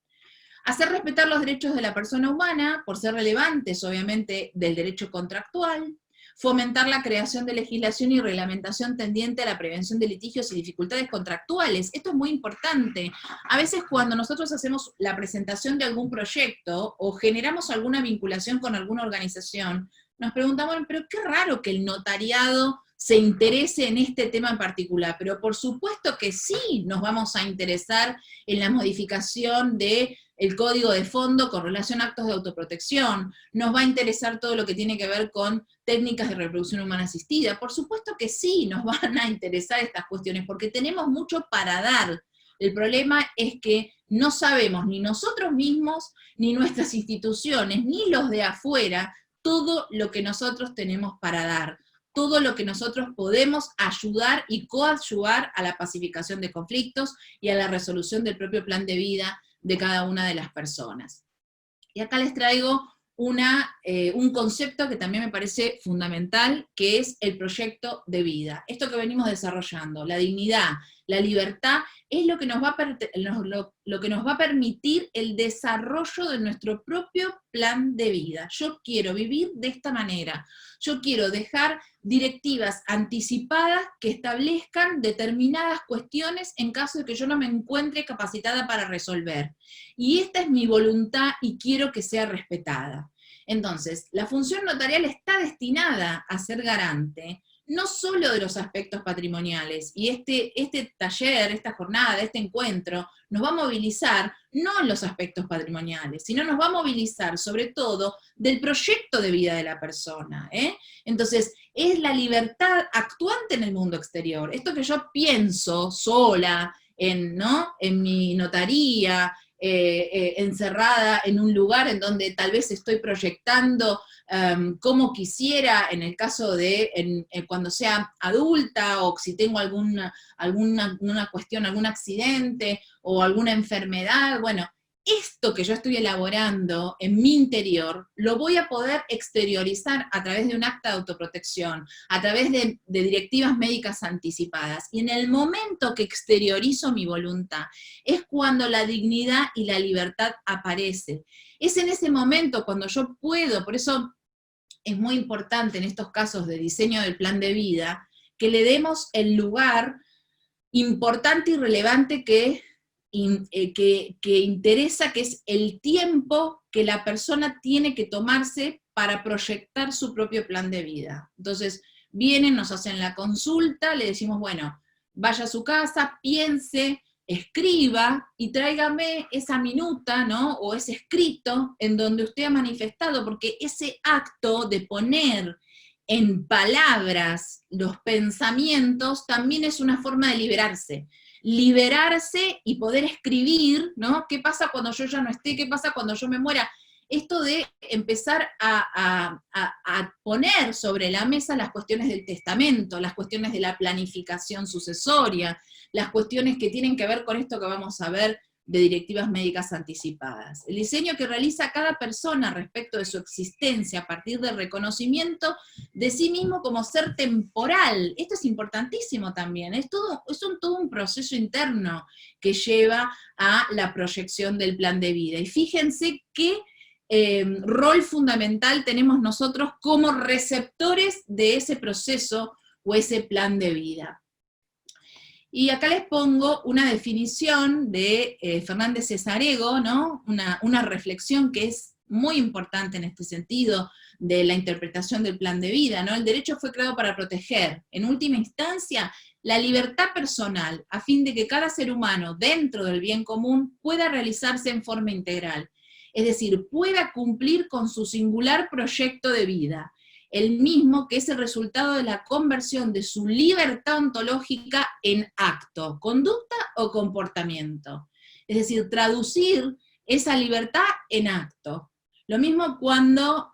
Hacer respetar los derechos de la persona humana, por ser relevantes, obviamente, del derecho contractual. Fomentar la creación de legislación y reglamentación tendiente a la prevención de litigios y dificultades contractuales. Esto es muy importante. A veces cuando nosotros hacemos la presentación de algún proyecto o generamos alguna vinculación con alguna organización, nos preguntamos, pero qué raro que el notariado se interese en este tema en particular, pero por supuesto que sí nos vamos a interesar en la modificación del código de fondo con relación a actos de autoprotección, nos va a interesar todo lo que tiene que ver con técnicas de reproducción humana asistida, por supuesto que sí nos van a interesar estas cuestiones, porque tenemos mucho para dar. El problema es que no sabemos ni nosotros mismos, ni nuestras instituciones, ni los de afuera, todo lo que nosotros tenemos para dar, todo lo que nosotros podemos ayudar y coadyuvar a la pacificación de conflictos y a la resolución del propio plan de vida de cada una de las personas. Y acá les traigo un concepto que también me parece fundamental, que es el proyecto de vida. Esto que venimos desarrollando, la dignidad, la libertad, es lo que nos va a permitir el desarrollo de nuestro propio plan de vida. Yo quiero vivir de esta manera, yo quiero dejar directivas anticipadas que establezcan determinadas cuestiones en caso de que yo no me encuentre capacitada para resolver. Y esta es mi voluntad y quiero que sea respetada. Entonces, la función notarial está destinada a ser garante, no solo de los aspectos patrimoniales, y este taller, esta jornada, este encuentro, nos va a movilizar no en los aspectos patrimoniales, sino nos va a movilizar sobre todo del proyecto de vida de la persona, ¿eh? Entonces, es la libertad actuante en el mundo exterior, esto que yo pienso sola, ¿no? En mi notaría, encerrada en un lugar en donde tal vez estoy proyectando como quisiera, en el caso de cuando sea adulta, o si tengo alguna cuestión, algún accidente, o alguna enfermedad. Bueno, esto que yo estoy elaborando en mi interior, lo voy a poder exteriorizar a través de un acta de autoprotección, a través de directivas médicas anticipadas. Y en el momento que exteriorizo mi voluntad, es cuando la dignidad y la libertad aparece. Es en ese momento cuando yo puedo, por eso es muy importante en estos casos de diseño del plan de vida, que le demos el lugar importante y relevante que interesa, que es el tiempo que la persona tiene que tomarse para proyectar su propio plan de vida. Entonces, vienen, nos hacen la consulta, le decimos, bueno, vaya a su casa, piense, escriba y tráigame esa minuta, ¿no? O ese escrito en donde usted ha manifestado, porque ese acto de poner en palabras los pensamientos también es una forma de liberarse y poder escribir, ¿no? ¿Qué pasa cuando yo ya no esté? ¿Qué pasa cuando yo me muera? Esto de empezar a poner sobre la mesa las cuestiones del testamento, las cuestiones de la planificación sucesoria, las cuestiones que tienen que ver con esto que vamos a ver de directivas médicas anticipadas. El diseño que realiza cada persona respecto de su existencia a partir del reconocimiento de sí mismo como ser temporal. Esto es importantísimo también, es todo un proceso interno que lleva a la proyección del plan de vida. Y fíjense qué rol fundamental tenemos nosotros como receptores de ese proceso o ese plan de vida. Y acá les pongo una definición de Fernández Cesarego, ¿no? Una reflexión que es muy importante en este sentido de la interpretación del plan de vida, ¿no? El derecho fue creado para proteger, en última instancia, la libertad personal, a fin de que cada ser humano, dentro del bien común, pueda realizarse en forma integral. Es decir, pueda cumplir con su singular proyecto de vida, el mismo que es el resultado de la conversión de su libertad ontológica en acto, conducta o comportamiento. Es decir, traducir esa libertad en acto. Lo mismo cuando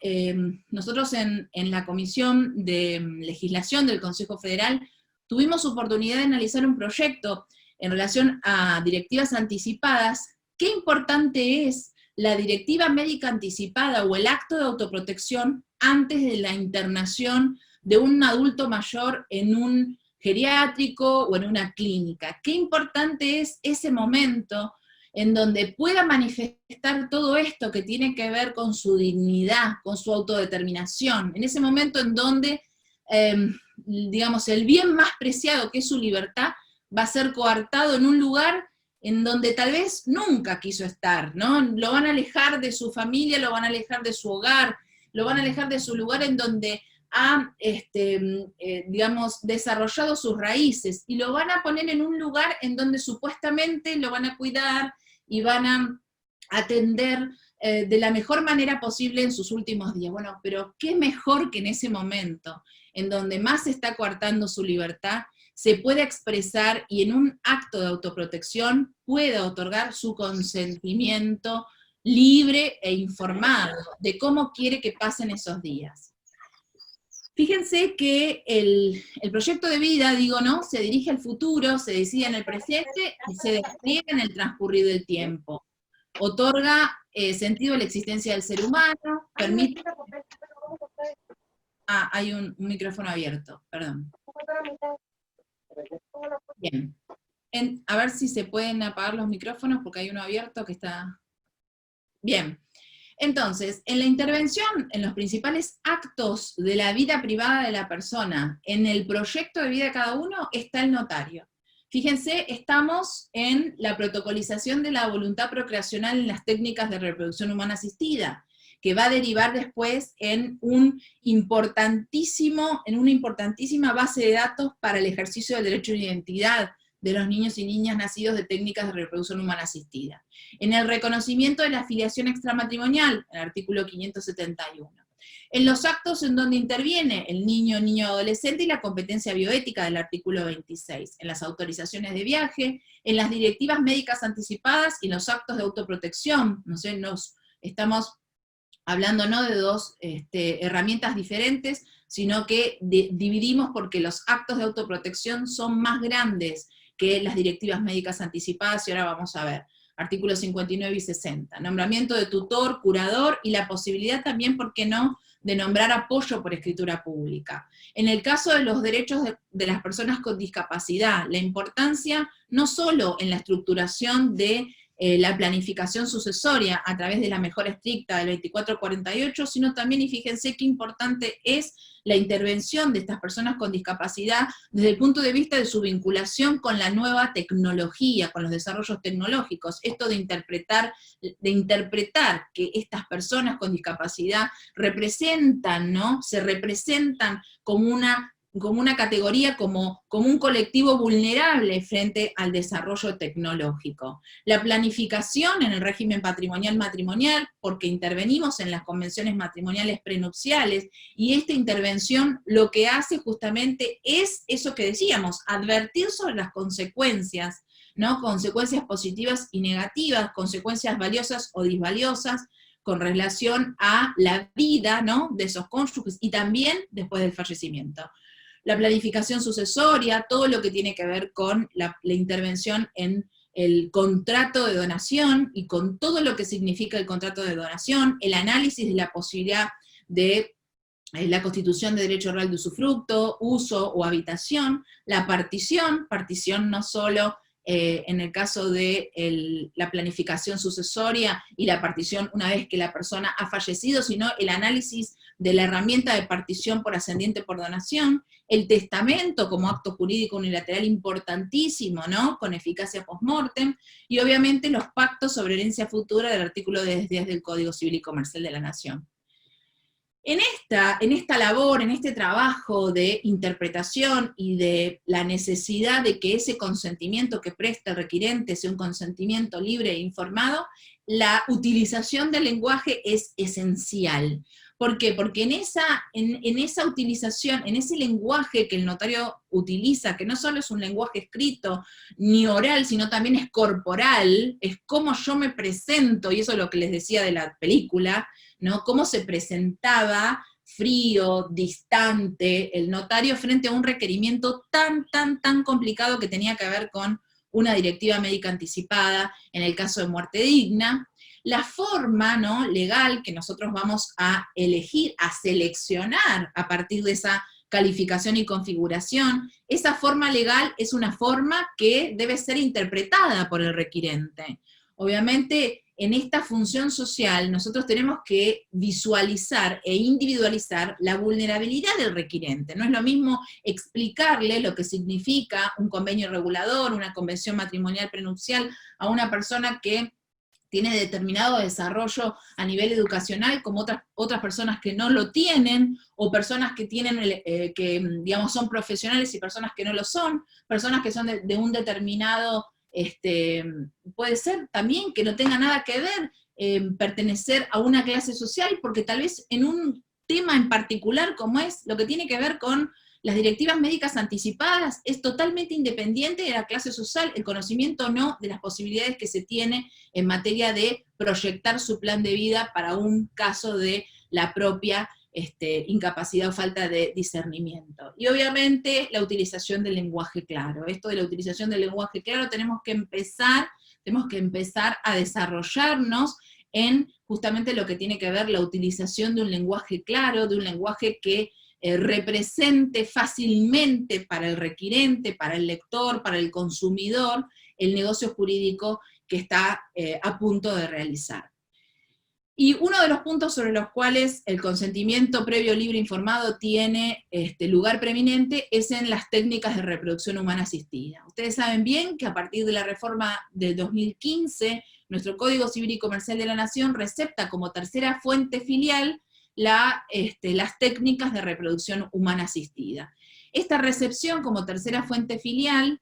nosotros en la Comisión de Legislación del Consejo Federal tuvimos oportunidad de analizar un proyecto en relación a directivas anticipadas. Qué importante es la directiva médica anticipada o el acto de autoprotección antes de la internación de un adulto mayor en un geriátrico o en una clínica. Qué importante es ese momento en donde pueda manifestar todo esto que tiene que ver con su dignidad, con su autodeterminación, en ese momento en donde, digamos, el bien más preciado, que es su libertad, va a ser coartado en un lugar en donde tal vez nunca quiso estar, ¿no? Lo van a alejar de su familia, lo van a alejar de su hogar, lo van a alejar de su lugar en donde ha, digamos, desarrollado sus raíces, y lo van a poner en un lugar en donde supuestamente lo van a cuidar y van a atender de la mejor manera posible en sus últimos días. Bueno, pero qué mejor que en ese momento, en donde más se está coartando su libertad, se pueda expresar y en un acto de autoprotección pueda otorgar su consentimiento libre e informado de cómo quiere que pasen esos días. Fíjense que el proyecto de vida, digo, ¿no?, se dirige al futuro, se decide en el presente y se despliega en el transcurrir del tiempo. Otorga sentido a la existencia del ser humano, permite... Ah, hay un micrófono abierto, perdón. Bien. A ver si se pueden apagar los micrófonos, porque hay uno abierto que está... Bien. Entonces, en la intervención, en los principales actos de la vida privada de la persona, en el proyecto de vida de cada uno, está el notario. Fíjense, estamos en la protocolización de la voluntad procreacional en las técnicas de reproducción humana asistida, que va a derivar después en una importantísima base de datos para el ejercicio del derecho de identidad de los niños y niñas nacidos de técnicas de reproducción humana asistida. En el reconocimiento de la afiliación extramatrimonial, el artículo 571. En los actos en donde interviene el niño, niño adolescente y la competencia bioética del artículo 26. En las autorizaciones de viaje, en las directivas médicas anticipadas y los actos de autoprotección. No sé, estamos hablando no de dos herramientas diferentes, sino que dividimos porque los actos de autoprotección son más grandes que las directivas médicas anticipadas, y ahora vamos a ver, artículos 59 y 60, nombramiento de tutor, curador, y la posibilidad también, ¿por qué no?, de nombrar apoyo por escritura pública. En el caso de los derechos de las personas con discapacidad, la importancia no solo en la estructuración de la planificación sucesoria a través de la mejora estricta del 2448, sino también, y fíjense qué importante es la intervención de estas personas con discapacidad desde el punto de vista de su vinculación con la nueva tecnología, con los desarrollos tecnológicos, esto de interpretar que estas personas con discapacidad representan, ¿no?, se representan como una categoría, como un colectivo vulnerable frente al desarrollo tecnológico. La planificación en el régimen patrimonial matrimonial, porque intervenimos en las convenciones matrimoniales prenupciales, y esta intervención lo que hace justamente es eso que decíamos, advertir sobre las consecuencias, ¿no?, consecuencias positivas y negativas, consecuencias valiosas o disvaliosas, con relación a la vida, ¿no?, de esos cónyuges, y también después del fallecimiento. La planificación sucesoria, todo lo que tiene que ver con la intervención en el contrato de donación, y con todo lo que significa el contrato de donación, el análisis de la posibilidad de la constitución de derecho real de usufructo, uso o habitación, la partición no solo en el caso de la planificación sucesoria y la partición una vez que la persona ha fallecido, sino el análisis de la herramienta de partición por ascendiente por donación, el testamento como acto jurídico unilateral importantísimo, ¿no?, con eficacia post-mortem, y obviamente los pactos sobre herencia futura del artículo 10 del Código Civil y Comercial de la Nación. En esta labor, en este trabajo de interpretación y de la necesidad de que ese consentimiento que presta el requirente sea un consentimiento libre e informado, la utilización del lenguaje es esencial. ¿Por qué? Porque en esa utilización, en ese lenguaje que el notario utiliza, que no solo es un lenguaje escrito ni oral, sino también es corporal, es cómo yo me presento, y eso es lo que les decía de la película, ¿no?, cómo se presentaba frío, distante, el notario frente a un requerimiento tan complicado que tenía que ver con una directiva médica anticipada, en el caso de muerte digna. La forma, ¿no?, legal que nosotros vamos a elegir, a seleccionar a partir de esa calificación y configuración, esa forma legal es una forma que debe ser interpretada por el requirente. Obviamente, en esta función social nosotros tenemos que visualizar e individualizar la vulnerabilidad del requirente. No es lo mismo explicarle lo que significa un convenio regulador, una convención matrimonial prenupcial, a una persona que tiene determinado desarrollo a nivel educacional, como otras personas que no lo tienen, o personas que tienen, digamos, son profesionales y personas que no lo son, personas que son de un determinado, puede ser también que no tenga nada que ver pertenecer a una clase social, porque tal vez en un tema en particular como es lo que tiene que ver con las directivas médicas anticipadas, es totalmente independiente de la clase social, el conocimiento no de las posibilidades que se tiene en materia de proyectar su plan de vida para un caso de la propia incapacidad o falta de discernimiento. Y obviamente la utilización del lenguaje claro. Esto de la utilización del lenguaje claro tenemos que empezar a desarrollarnos en justamente lo que tiene que ver la utilización de un lenguaje claro, de un lenguaje que represente fácilmente para el requirente, para el lector, para el consumidor, el negocio jurídico que está a punto de realizar. Y uno de los puntos sobre los cuales el consentimiento previo libre informado tiene lugar preeminente es en las técnicas de reproducción humana asistida. Ustedes saben bien que a partir de la reforma del 2015, nuestro Código Civil y Comercial de la Nación recepta como tercera fuente filial las técnicas de reproducción humana asistida. Esta recepción como tercera fuente filial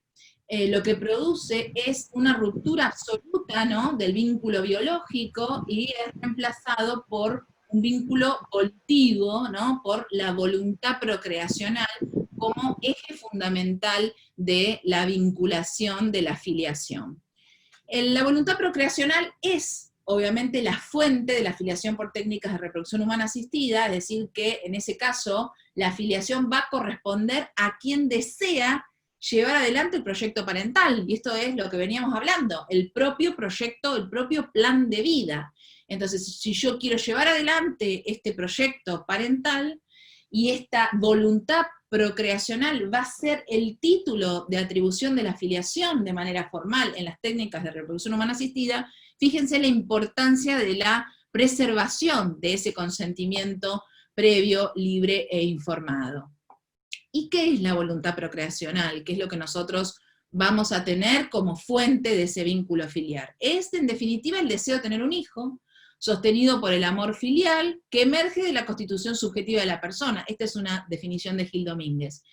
lo que produce es una ruptura absoluta, ¿no?, del vínculo biológico y es reemplazado por un vínculo volitivo, ¿no?, por la voluntad procreacional como eje fundamental de la vinculación de la filiación. La voluntad procreacional es obviamente la fuente de la filiación por técnicas de reproducción humana asistida, es decir, que en ese caso la filiación va a corresponder a quien desea llevar adelante el proyecto parental, y esto es lo que veníamos hablando, el propio proyecto, el propio plan de vida. Entonces, si yo quiero llevar adelante este proyecto parental, y esta voluntad procreacional va a ser el título de atribución de la filiación de manera formal en las técnicas de reproducción humana asistida, fíjense la importancia de la preservación de ese consentimiento previo, libre e informado. ¿Y qué es la voluntad procreacional? ¿Qué es lo que nosotros vamos a tener como fuente de ese vínculo filial? Es, en definitiva, el deseo de tener un hijo, sostenido por el amor filial, que emerge de la constitución subjetiva de la persona. Esta es una definición de Gil Domínguez.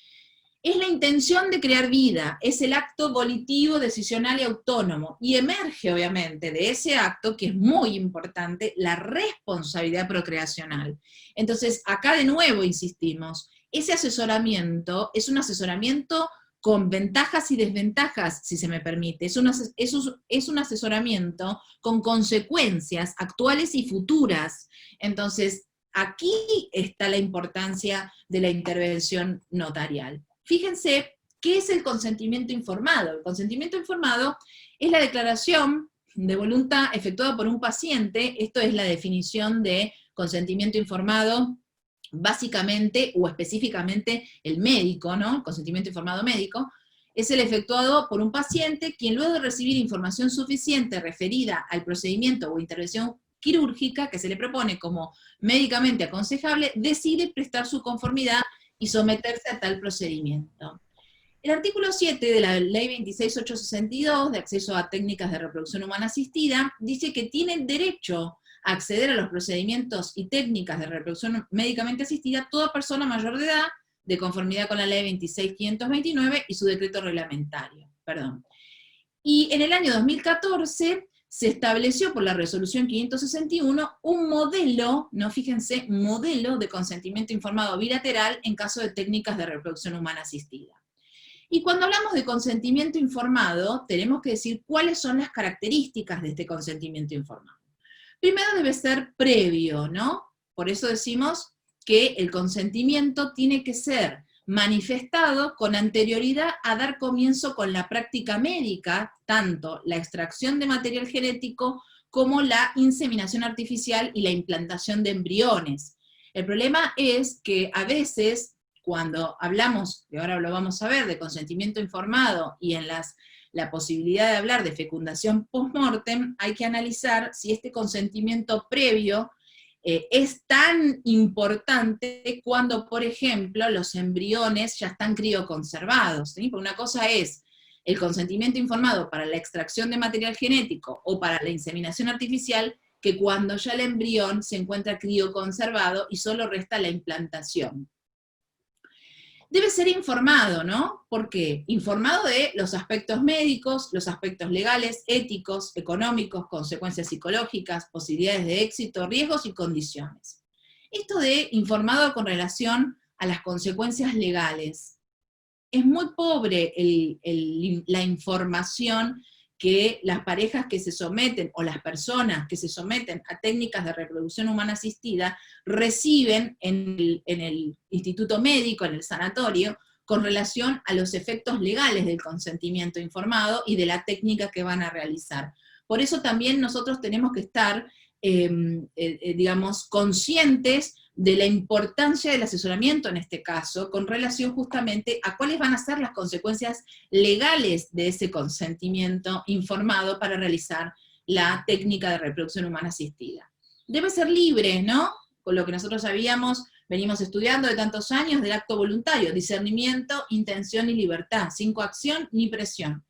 Es la intención de crear vida, es el acto volitivo, decisional y autónomo, y emerge, obviamente, de ese acto, que es muy importante, la responsabilidad procreacional. Entonces, acá de nuevo insistimos, ese asesoramiento es un asesoramiento con ventajas y desventajas, si se me permite. Es un asesoramiento con consecuencias actuales y futuras. Entonces, aquí está la importancia de la intervención notarial. Fíjense, ¿qué es el consentimiento informado? El consentimiento informado es la declaración de voluntad efectuada por un paciente. Esto es la definición de consentimiento informado, básicamente o específicamente el médico, ¿no? El consentimiento informado médico, es el efectuado por un paciente quien luego de recibir información suficiente referida al procedimiento o intervención quirúrgica que se le propone como médicamente aconsejable, decide prestar su conformidad y someterse a tal procedimiento. El artículo 7 de la Ley 26.862, de acceso a técnicas de reproducción humana asistida, dice que tienen derecho a acceder a los procedimientos y técnicas de reproducción médicamente asistida toda persona mayor de edad, de conformidad con la Ley 26.529 y su decreto reglamentario. Y en el año 2014 se estableció por la resolución 561 un modelo, no fíjense, modelo de consentimiento informado bilateral en caso de técnicas de reproducción humana asistida. Y cuando hablamos de consentimiento informado, tenemos que decir cuáles son las características de este consentimiento informado. Primero debe ser previo, ¿no? Por eso decimos que el consentimiento tiene que ser manifestado con anterioridad a dar comienzo con la práctica médica, tanto la extracción de material genético como la inseminación artificial y la implantación de embriones. El problema es que a veces, cuando hablamos, y ahora lo vamos a ver, de consentimiento informado y en la posibilidad de hablar de fecundación post-mortem, hay que analizar si este consentimiento previo es tan importante cuando, por ejemplo, los embriones ya están crioconservados, ¿sí? Porque una cosa es el consentimiento informado para la extracción de material genético o para la inseminación artificial que cuando ya el embrión se encuentra crioconservado y solo resta la implantación. Debe ser informado, ¿no? ¿Por qué? Informado de los aspectos médicos, los aspectos legales, éticos, económicos, consecuencias psicológicas, posibilidades de éxito, riesgos y condiciones. Esto de informado con relación a las consecuencias legales. Es muy pobre la información que las parejas que se someten, o las personas que se someten a técnicas de reproducción humana asistida, reciben en el instituto médico, en el sanatorio, con relación a los efectos legales del consentimiento informado y de la técnica que van a realizar. Por eso también nosotros tenemos que estar, digamos, conscientes de la importancia del asesoramiento en este caso, con relación justamente a cuáles van a ser las consecuencias legales de ese consentimiento informado para realizar la técnica de reproducción humana asistida. Debe ser libre, ¿no? Con lo que nosotros venimos estudiando de tantos años del acto voluntario, discernimiento, intención y libertad, sin coacción ni presión.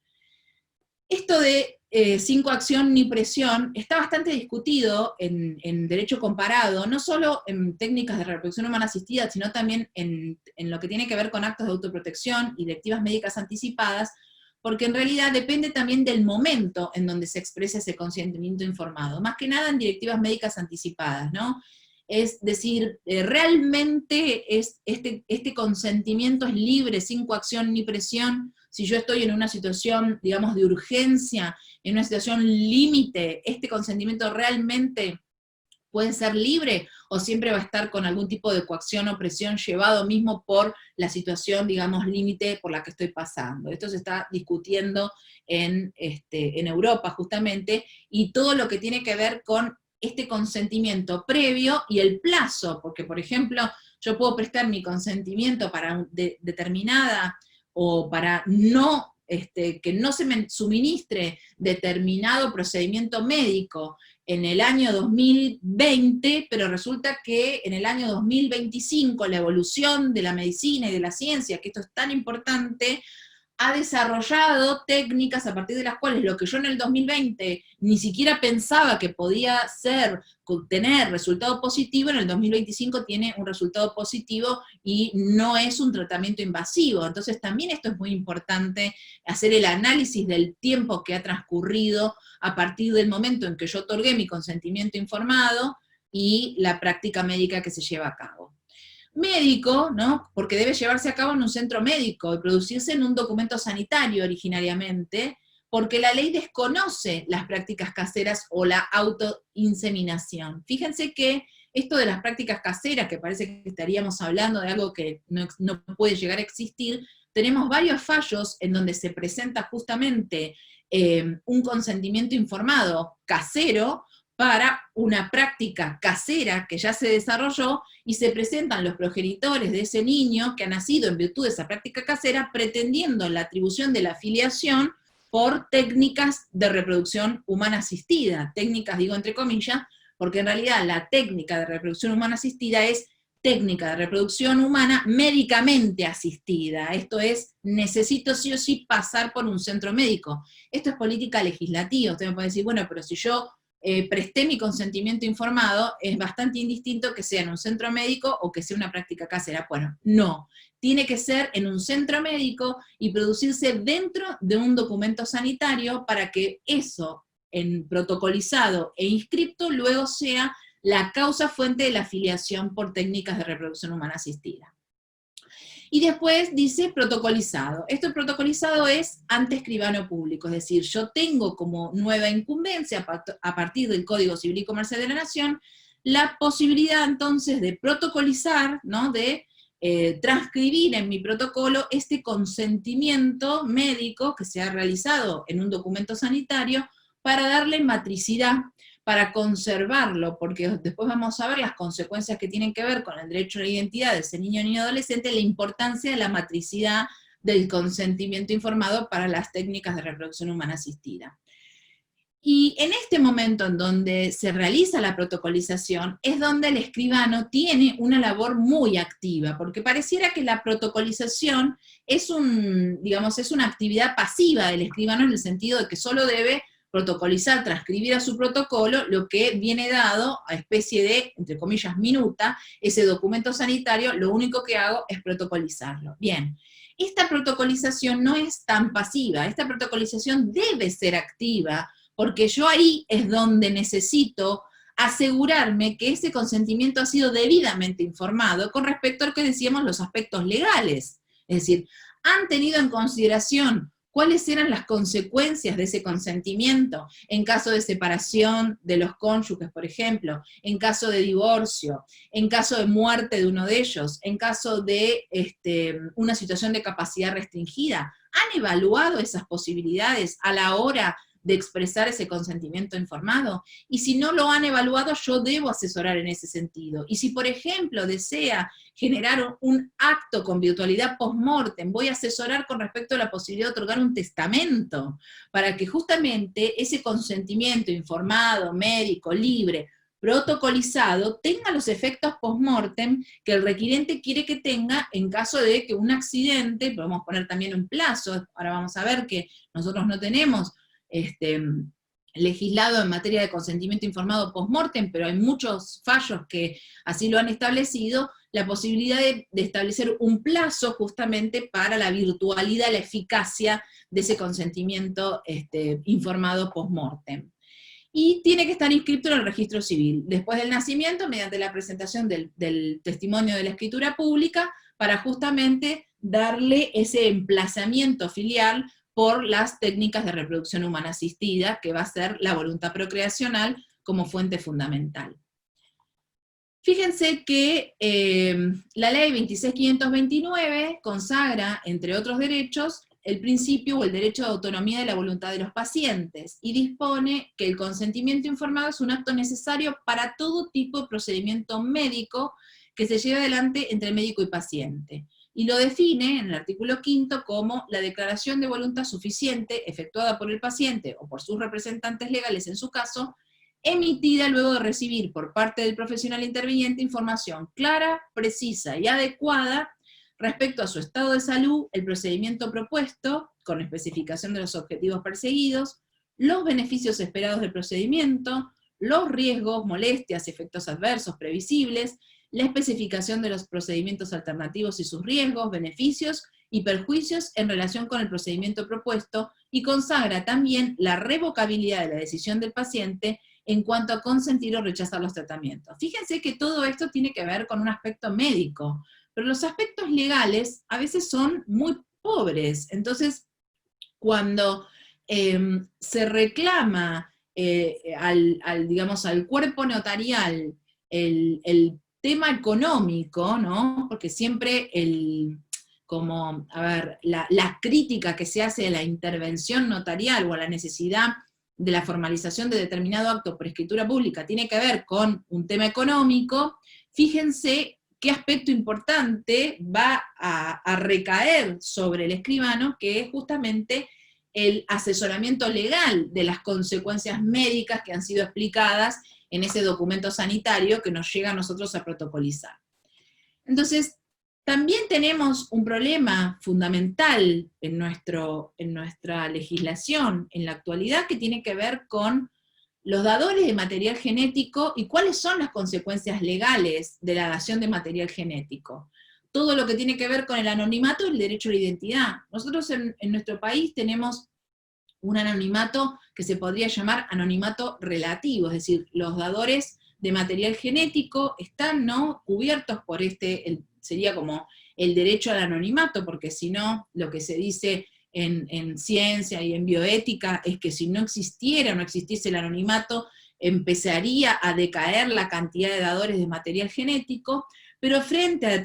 Esto de sin coacción ni presión está bastante discutido en derecho comparado, no solo en técnicas de reproducción humana asistida, sino también en lo que tiene que ver con actos de autoprotección y directivas médicas anticipadas, porque en realidad depende también del momento en donde se expresa ese consentimiento informado, más que nada en directivas médicas anticipadas, ¿no? Es decir, realmente este consentimiento es libre, sin coacción ni presión. Si yo estoy en una situación, digamos, de urgencia, en una situación límite, ¿este consentimiento realmente puede ser libre? ¿O siempre va a estar con algún tipo de coacción o presión llevado mismo por la situación, digamos, límite por la que estoy pasando? Esto se está discutiendo en Europa justamente, y todo lo que tiene que ver con este consentimiento previo y el plazo, porque por ejemplo, yo puedo prestar mi consentimiento para determinada, o para no, que no se me suministre determinado procedimiento médico en el año 2020, pero resulta que en el año 2025 la evolución de la medicina y de la ciencia, que esto es tan importante, ha desarrollado técnicas a partir de las cuales lo que yo en el 2020 ni siquiera pensaba que podía tener resultado positivo, en el 2025 tiene un resultado positivo y no es un tratamiento invasivo. Entonces también esto es muy importante, hacer el análisis del tiempo que ha transcurrido a partir del momento en que yo otorgué mi consentimiento informado y la práctica médica que se lleva a cabo. Médico, ¿no? Porque debe llevarse a cabo en un centro médico y producirse en un documento sanitario originariamente, porque la ley desconoce las prácticas caseras o la autoinseminación. Fíjense que esto de las prácticas caseras, que parece que estaríamos hablando de algo que no puede llegar a existir, tenemos varios fallos en donde se presenta justamente un consentimiento informado casero para una práctica casera que ya se desarrolló, y se presentan los progenitores de ese niño que ha nacido en virtud de esa práctica casera, pretendiendo la atribución de la filiación por técnicas de reproducción humana asistida. Técnicas, digo entre comillas, porque en realidad la técnica de reproducción humana asistida es técnica de reproducción humana médicamente asistida. Esto es, necesito sí o sí pasar por un centro médico. Esto es política legislativa. Usted me puede decir, bueno, pero si yo presté mi consentimiento informado, es bastante indistinto que sea en un centro médico o que sea una práctica casera. Bueno, no. Tiene que ser en un centro médico y producirse dentro de un documento sanitario para que eso, protocolizado e inscripto, luego sea la causa fuente de la filiación por técnicas de reproducción humana asistida. Y después dice protocolizado. Esto protocolizado es ante escribano público, es decir, yo tengo como nueva incumbencia a partir del Código Civil y Comercial de la Nación la posibilidad entonces de protocolizar, ¿no? De transcribir en mi protocolo este consentimiento médico que se ha realizado en un documento sanitario para darle matricidad, para conservarlo, porque después vamos a ver las consecuencias que tienen que ver con el derecho a la identidad de ese niño o niña adolescente, la importancia de la matricidad del consentimiento informado para las técnicas de reproducción humana asistida. Y en este momento en donde se realiza la protocolización, es donde el escribano tiene una labor muy activa, porque pareciera que la protocolización es digamos, es una actividad pasiva del escribano en el sentido de que solo debe protocolizar, transcribir a su protocolo lo que viene dado a especie de, entre comillas, minuta, ese documento sanitario, lo único que hago es protocolizarlo. Bien, esta protocolización no es tan pasiva, esta protocolización debe ser activa, porque yo ahí es donde necesito asegurarme que ese consentimiento ha sido debidamente informado con respecto a lo que decíamos los aspectos legales. Es decir, han tenido en consideración cuáles eran las consecuencias de ese consentimiento en caso de separación de los cónyuges, por ejemplo, en caso de divorcio, en caso de muerte de uno de ellos, en caso de una situación de capacidad restringida. ¿Han evaluado esas posibilidades a la hora de expresar ese consentimiento informado? Y si no lo han evaluado, yo debo asesorar en ese sentido. Y si, por ejemplo, desea generar un acto con virtualidad post-mortem, voy a asesorar con respecto a la posibilidad de otorgar un testamento, para que justamente ese consentimiento informado, médico, libre, protocolizado, tenga los efectos post-mortem que el requirente quiere que tenga en caso de que un accidente, podemos poner también un plazo, ahora vamos a ver que nosotros no tenemos legislado en materia de consentimiento informado post-mortem, pero hay muchos fallos que así lo han establecido, la posibilidad de establecer un plazo justamente para la virtualidad, la eficacia de ese consentimiento informado post-mortem. Y tiene que estar inscrito en el registro civil, después del nacimiento, mediante la presentación del testimonio de la escritura pública, para justamente darle ese emplazamiento filial por las técnicas de reproducción humana asistida, que va a ser la voluntad procreacional como fuente fundamental. Fíjense que la ley 26.529 consagra, entre otros derechos, el principio o el derecho de autonomía de la voluntad de los pacientes, y dispone que el consentimiento informado es un acto necesario para todo tipo de procedimiento médico que se lleve adelante entre médico y paciente. Y lo define en el artículo 5 como la declaración de voluntad suficiente efectuada por el paciente o por sus representantes legales en su caso, emitida luego de recibir por parte del profesional interviniente información clara, precisa y adecuada respecto a su estado de salud, el procedimiento propuesto, con especificación de los objetivos perseguidos, los beneficios esperados del procedimiento, los riesgos, molestias, efectos adversos previsibles, la especificación de los procedimientos alternativos y sus riesgos, beneficios y perjuicios en relación con el procedimiento propuesto, y consagra también la revocabilidad de la decisión del paciente en cuanto a consentir o rechazar los tratamientos. Fíjense que todo esto tiene que ver con un aspecto médico, pero los aspectos legales a veces son muy pobres. Entonces, cuando se reclama digamos, al cuerpo notarial el tema económico, ¿no? Porque siempre la crítica que se hace de la intervención notarial o a la necesidad de la formalización de determinado acto por escritura pública tiene que ver con un tema económico, fíjense qué aspecto importante va a recaer sobre el escribano, que es justamente el asesoramiento legal de las consecuencias médicas que han sido explicadas en ese documento sanitario que nos llega a nosotros a protocolizar. Entonces, también tenemos un problema fundamental en nuestra legislación en la actualidad que tiene que ver con los dadores de material genético y cuáles son las consecuencias legales de la dación de material genético. Todo lo que tiene que ver con el anonimato y el derecho a la identidad. Nosotros en nuestro país tenemos un anonimato que se podría llamar anonimato relativo, es decir, los dadores de material genético están, ¿no?, cubiertos por sería como el derecho al anonimato, porque si no, lo que se dice en ciencia y en bioética es que si no existiera o no existiese el anonimato, empezaría a decaer la cantidad de dadores de material genético, pero frente a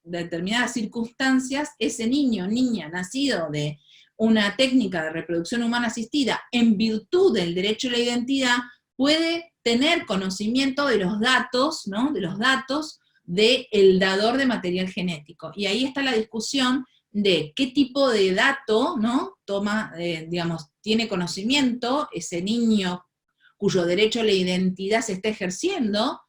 determinadas circunstancias, ese niño o niña nacido de una técnica de reproducción humana asistida, en virtud del derecho a la identidad, puede tener conocimiento de los datos, ¿no?, de los datos del dador de material genético. Y ahí está la discusión de qué tipo de dato, ¿no? Toma, digamos, tiene conocimiento ese niño cuyo derecho a la identidad se está ejerciendo,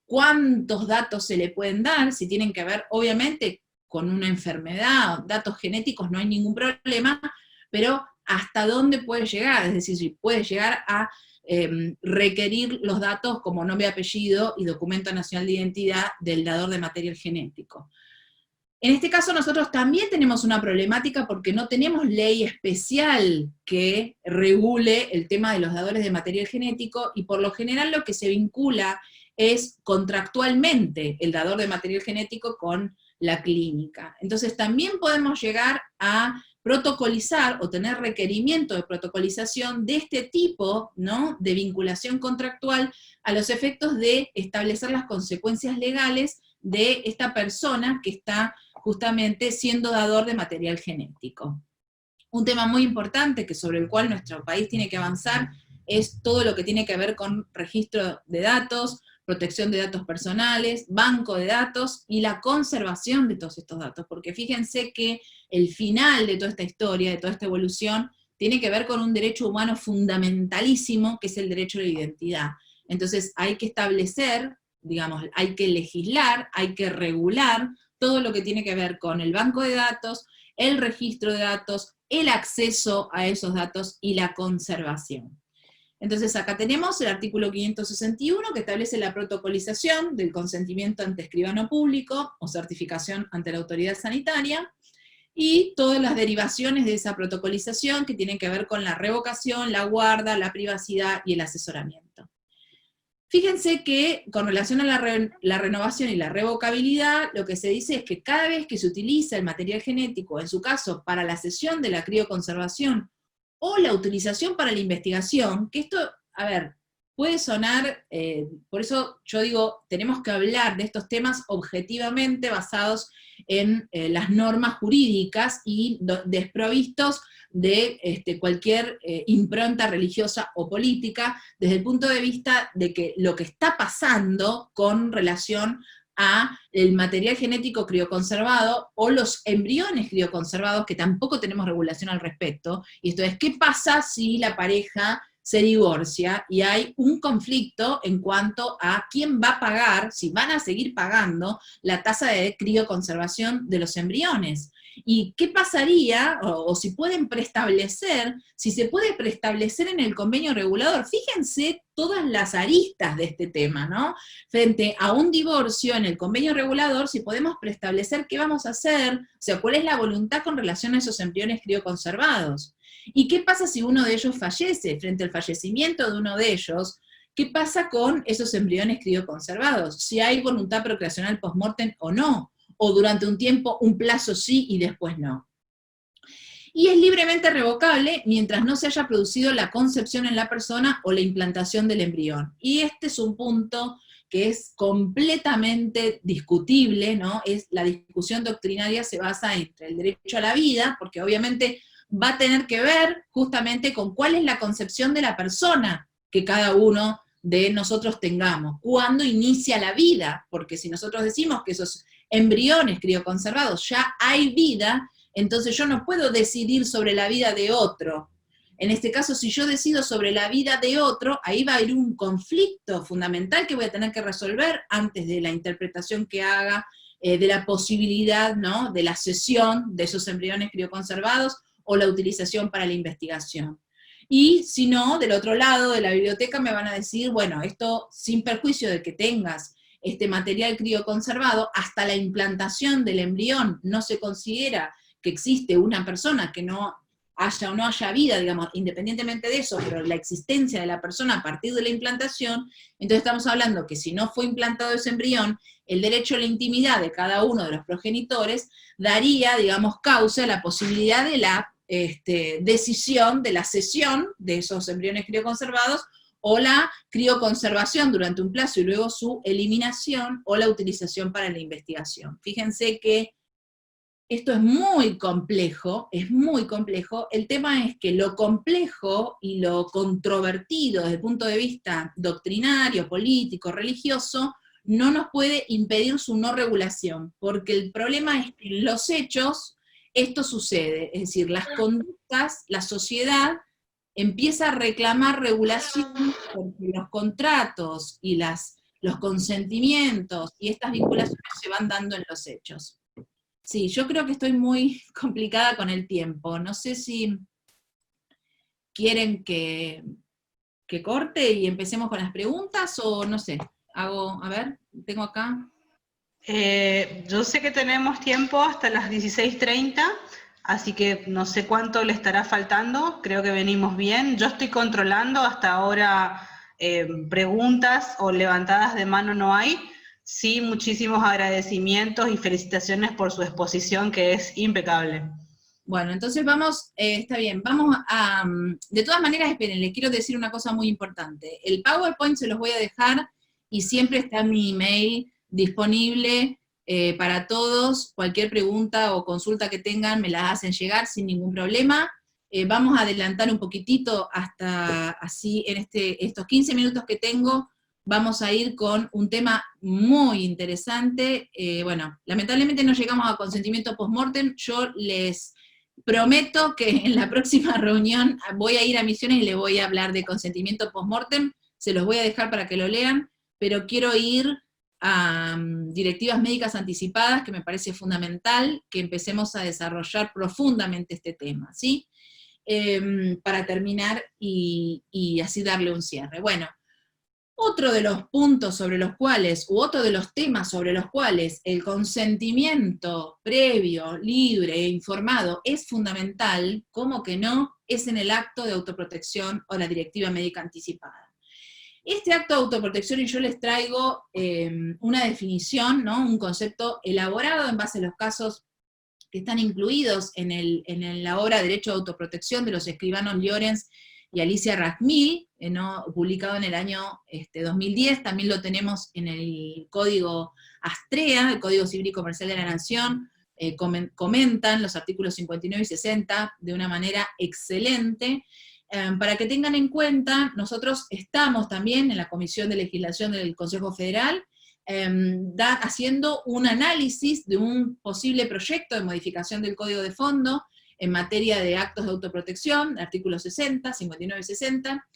cuántos datos se le pueden dar, si tienen que ver, obviamente, con una enfermedad, datos genéticos, no hay ningún problema, pero hasta dónde puede llegar, es decir, si puede llegar a requerir los datos como nombre, apellido y documento nacional de identidad del dador de material genético. En este caso nosotros también tenemos una problemática porque no tenemos ley especial que regule el tema de los dadores de material genético, y por lo general lo que se vincula es contractualmente el dador de material genético con la clínica. Entonces también podemos llegar a protocolizar o tener requerimiento de protocolización de este tipo, ¿no?, de vinculación contractual a los efectos de establecer las consecuencias legales de esta persona que está justamente siendo dador de material genético. Un tema muy importante sobre el cual nuestro país tiene que avanzar es todo lo que tiene que ver con registro de datos, protección de datos personales, banco de datos y la conservación de todos estos datos, porque fíjense que el final de toda esta historia, de toda esta evolución, tiene que ver con un derecho humano fundamentalísimo, que es el derecho a la identidad. Entonces hay que establecer, digamos, hay que legislar, hay que regular todo lo que tiene que ver con el banco de datos, el registro de datos, el acceso a esos datos y la conservación. Entonces acá tenemos el artículo 561 que establece la protocolización del consentimiento ante escribano público o certificación ante la autoridad sanitaria, y todas las derivaciones de esa protocolización que tienen que ver con la revocación, la guarda, la privacidad y el asesoramiento. Fíjense que con relación a la renovación y la revocabilidad, lo que se dice es que cada vez que se utiliza el material genético, en su caso para la cesión de la crioconservación o la utilización para la investigación, que esto, a ver, puede sonar, por eso yo digo, tenemos que hablar de estos temas objetivamente basados en las normas jurídicas y desprovistos de cualquier impronta religiosa o política, desde el punto de vista de que lo que está pasando con relación a el material genético crioconservado o los embriones crioconservados, que tampoco tenemos regulación al respecto, y esto es, ¿qué pasa si la pareja se divorcia y hay un conflicto en cuanto a quién va a pagar, si van a seguir pagando la tasa de crioconservación de los embriones? ¿Y qué pasaría, o si pueden preestablecer, si se puede preestablecer en el convenio regulador? Fíjense todas las aristas de este tema, ¿no? Frente a un divorcio en el convenio regulador, si podemos preestablecer qué vamos a hacer, o sea, cuál es la voluntad con relación a esos embriones crioconservados. ¿Y qué pasa si uno de ellos fallece? Frente al fallecimiento de uno de ellos, ¿qué pasa con esos embriones crioconservados? Si hay voluntad procreacional post-mortem o no, o durante un tiempo, un plazo sí y después no. Y es libremente revocable mientras no se haya producido la concepción en la persona o la implantación del embrión. Y este es un punto que es completamente discutible, ¿no? La discusión doctrinaria se basa entre el derecho a la vida, porque obviamente va a tener que ver justamente con cuál es la concepción de la persona que cada uno de nosotros tengamos, cuándo inicia la vida, porque si nosotros decimos que esos embriones crioconservados ya hay vida, entonces yo no puedo decidir sobre la vida de otro. En este caso, si yo decido sobre la vida de otro, ahí va a haber un conflicto fundamental que voy a tener que resolver antes de la interpretación que haga de la posibilidad, ¿no?, de la cesión de esos embriones crioconservados o la utilización para la investigación. Y si no, del otro lado de la biblioteca me van a decir, bueno, esto sin perjuicio de que tengas este material crioconservado, hasta la implantación del embrión no se considera que existe una persona que no haya o no haya vida, digamos, independientemente de eso, pero la existencia de la persona a partir de la implantación, entonces estamos hablando que si no fue implantado ese embrión, el derecho a la intimidad de cada uno de los progenitores daría, digamos, causa a la posibilidad de la decisión de la cesión de esos embriones crioconservados o la crioconservación durante un plazo y luego su eliminación o la utilización para la investigación. Fíjense que esto es muy complejo, es muy complejo. El tema es que lo complejo y lo controvertido desde el punto de vista doctrinario, político, religioso, no nos puede impedir su no regulación, porque el problema es que los hechos esto sucede, es decir, las conductas, la sociedad empieza a reclamar regulación porque los contratos y los consentimientos y estas vinculaciones se van dando en los hechos. Sí, yo creo que estoy muy complicada con el tiempo. No sé si quieren que corte y empecemos con las preguntas, o no sé, a ver, tengo acá. Yo sé que tenemos tiempo hasta las 16:30, así que no sé cuánto le estará faltando, creo que venimos bien. Yo estoy controlando, hasta ahora preguntas o levantadas de mano no hay. Sí, muchísimos agradecimientos y felicitaciones por su exposición, que es impecable. Bueno, entonces vamos, está bien, vamos a, de todas maneras, esperen, les quiero decir una cosa muy importante. El PowerPoint se los voy a dejar y siempre está mi email disponible para todos. Cualquier pregunta o consulta que tengan me la hacen llegar sin ningún problema. Vamos a adelantar un poquitito hasta así, en estos 15 minutos que tengo, vamos a ir con un tema muy interesante. Bueno, lamentablemente no llegamos a consentimiento post-mortem. Yo les prometo que en la próxima reunión voy a ir a Misiones y les voy a hablar de consentimiento post-mortem, se los voy a dejar para que lo lean, pero quiero ir a directivas médicas anticipadas, que me parece fundamental que empecemos a desarrollar profundamente este tema, ¿sí? Para terminar y así darle un cierre. Bueno, otro de los puntos sobre los cuales, u otro de los temas sobre los cuales el consentimiento previo, libre e informado es fundamental, como que no, es en el acto de autoprotección o la directiva médica anticipada. Este acto de autoprotección, y yo les traigo una definición, ¿no? Un concepto elaborado en base a los casos que están incluidos en la obra Derecho de Autoprotección de los escribanos Llorens y Alicia Rathmil, ¿no? Publicado en el año 2010, también lo tenemos en el Código Astrea, el Código Civil y Comercial de la Nación, comentan los artículos 59 y 60 de una manera excelente. Para que tengan en cuenta, nosotros estamos también en la Comisión de Legislación del Consejo Federal, haciendo un análisis de un posible proyecto de modificación del Código de Fondo, en materia de actos de autoprotección, artículos 60, 59 y 60,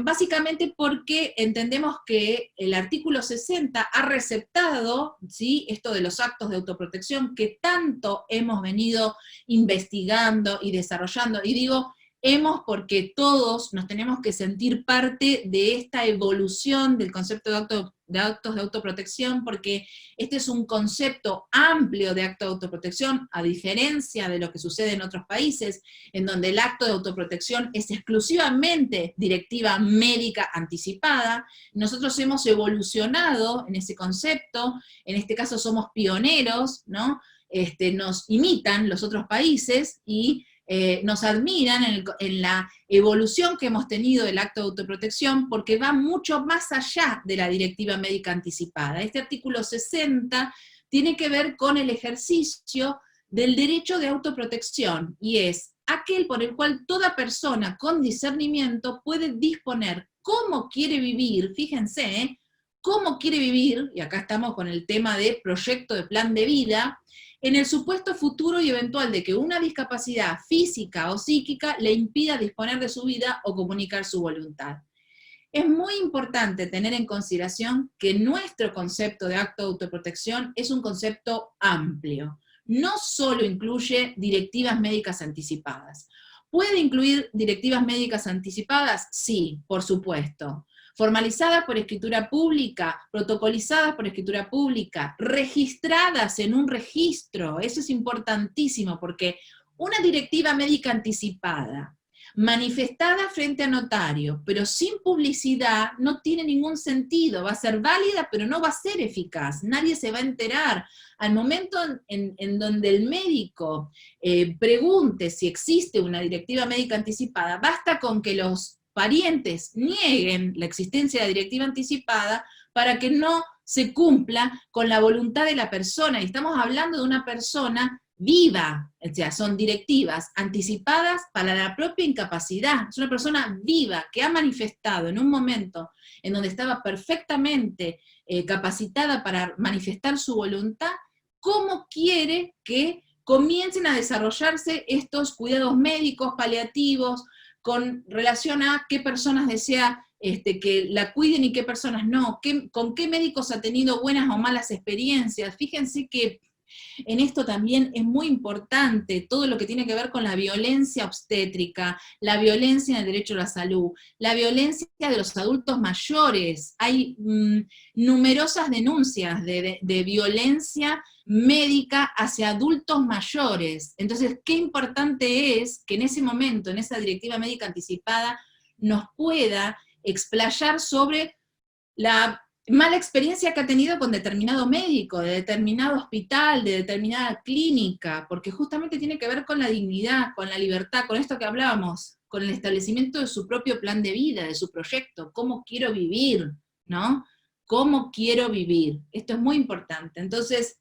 básicamente porque entendemos que el artículo 60 ha receptado, ¿sí?, esto de los actos de autoprotección que tanto hemos venido investigando y desarrollando, y digo hemos porque todos nos tenemos que sentir parte de esta evolución del concepto de actos de autoprotección, porque este es un concepto amplio de acto de autoprotección, a diferencia de lo que sucede en otros países, en donde el acto de autoprotección es exclusivamente directiva médica anticipada. Nosotros hemos evolucionado en ese concepto, en este caso somos pioneros, ¿no? Nos imitan los otros países y nos admiran en la evolución que hemos tenido del acto de autoprotección, porque va mucho más allá de la directiva médica anticipada. Este artículo 60 tiene que ver con el ejercicio del derecho de autoprotección, y es aquel por el cual toda persona con discernimiento puede disponer cómo quiere vivir, fíjense, cómo quiere vivir, y acá estamos con el tema de proyecto de plan de vida, en el supuesto futuro y eventual de que una discapacidad física o psíquica le impida disponer de su vida o comunicar su voluntad. Es muy importante tener en consideración que nuestro concepto de acto de autoprotección es un concepto amplio. No solo incluye directivas médicas anticipadas. ¿Puede incluir directivas médicas anticipadas? Sí, por supuesto. Formalizadas por escritura pública, protocolizadas por escritura pública, registradas en un registro, eso es importantísimo, porque una directiva médica anticipada, manifestada frente a notario, pero sin publicidad, no tiene ningún sentido, va a ser válida, pero no va a ser eficaz, nadie se va a enterar. Al momento en donde el médico pregunte si existe una directiva médica anticipada, basta con que los parientes nieguen la existencia de la directiva anticipada para que no se cumpla con la voluntad de la persona, y estamos hablando de una persona viva, o sea, son directivas anticipadas para la propia incapacidad, es una persona viva que ha manifestado en un momento en donde estaba perfectamente capacitada para manifestar su voluntad, cómo quiere que comiencen a desarrollarse estos cuidados médicos, paliativos, con relación a qué personas desea que la cuiden y qué personas no, con qué médicos ha tenido buenas o malas experiencias. Fíjense que en esto también es muy importante todo lo que tiene que ver con la violencia obstétrica, la violencia en el derecho a la salud, la violencia de los adultos mayores. Hay numerosas denuncias de violencia médica hacia adultos mayores. Entonces, qué importante es que en ese momento, en esa directiva médica anticipada, nos pueda explayar sobre la mala experiencia que ha tenido con determinado médico, de determinado hospital, de determinada clínica, porque justamente tiene que ver con la dignidad, con la libertad, con esto que hablábamos, con el establecimiento de su propio plan de vida, de su proyecto, cómo quiero vivir, ¿no? ¿Cómo quiero vivir? Esto es muy importante. Entonces,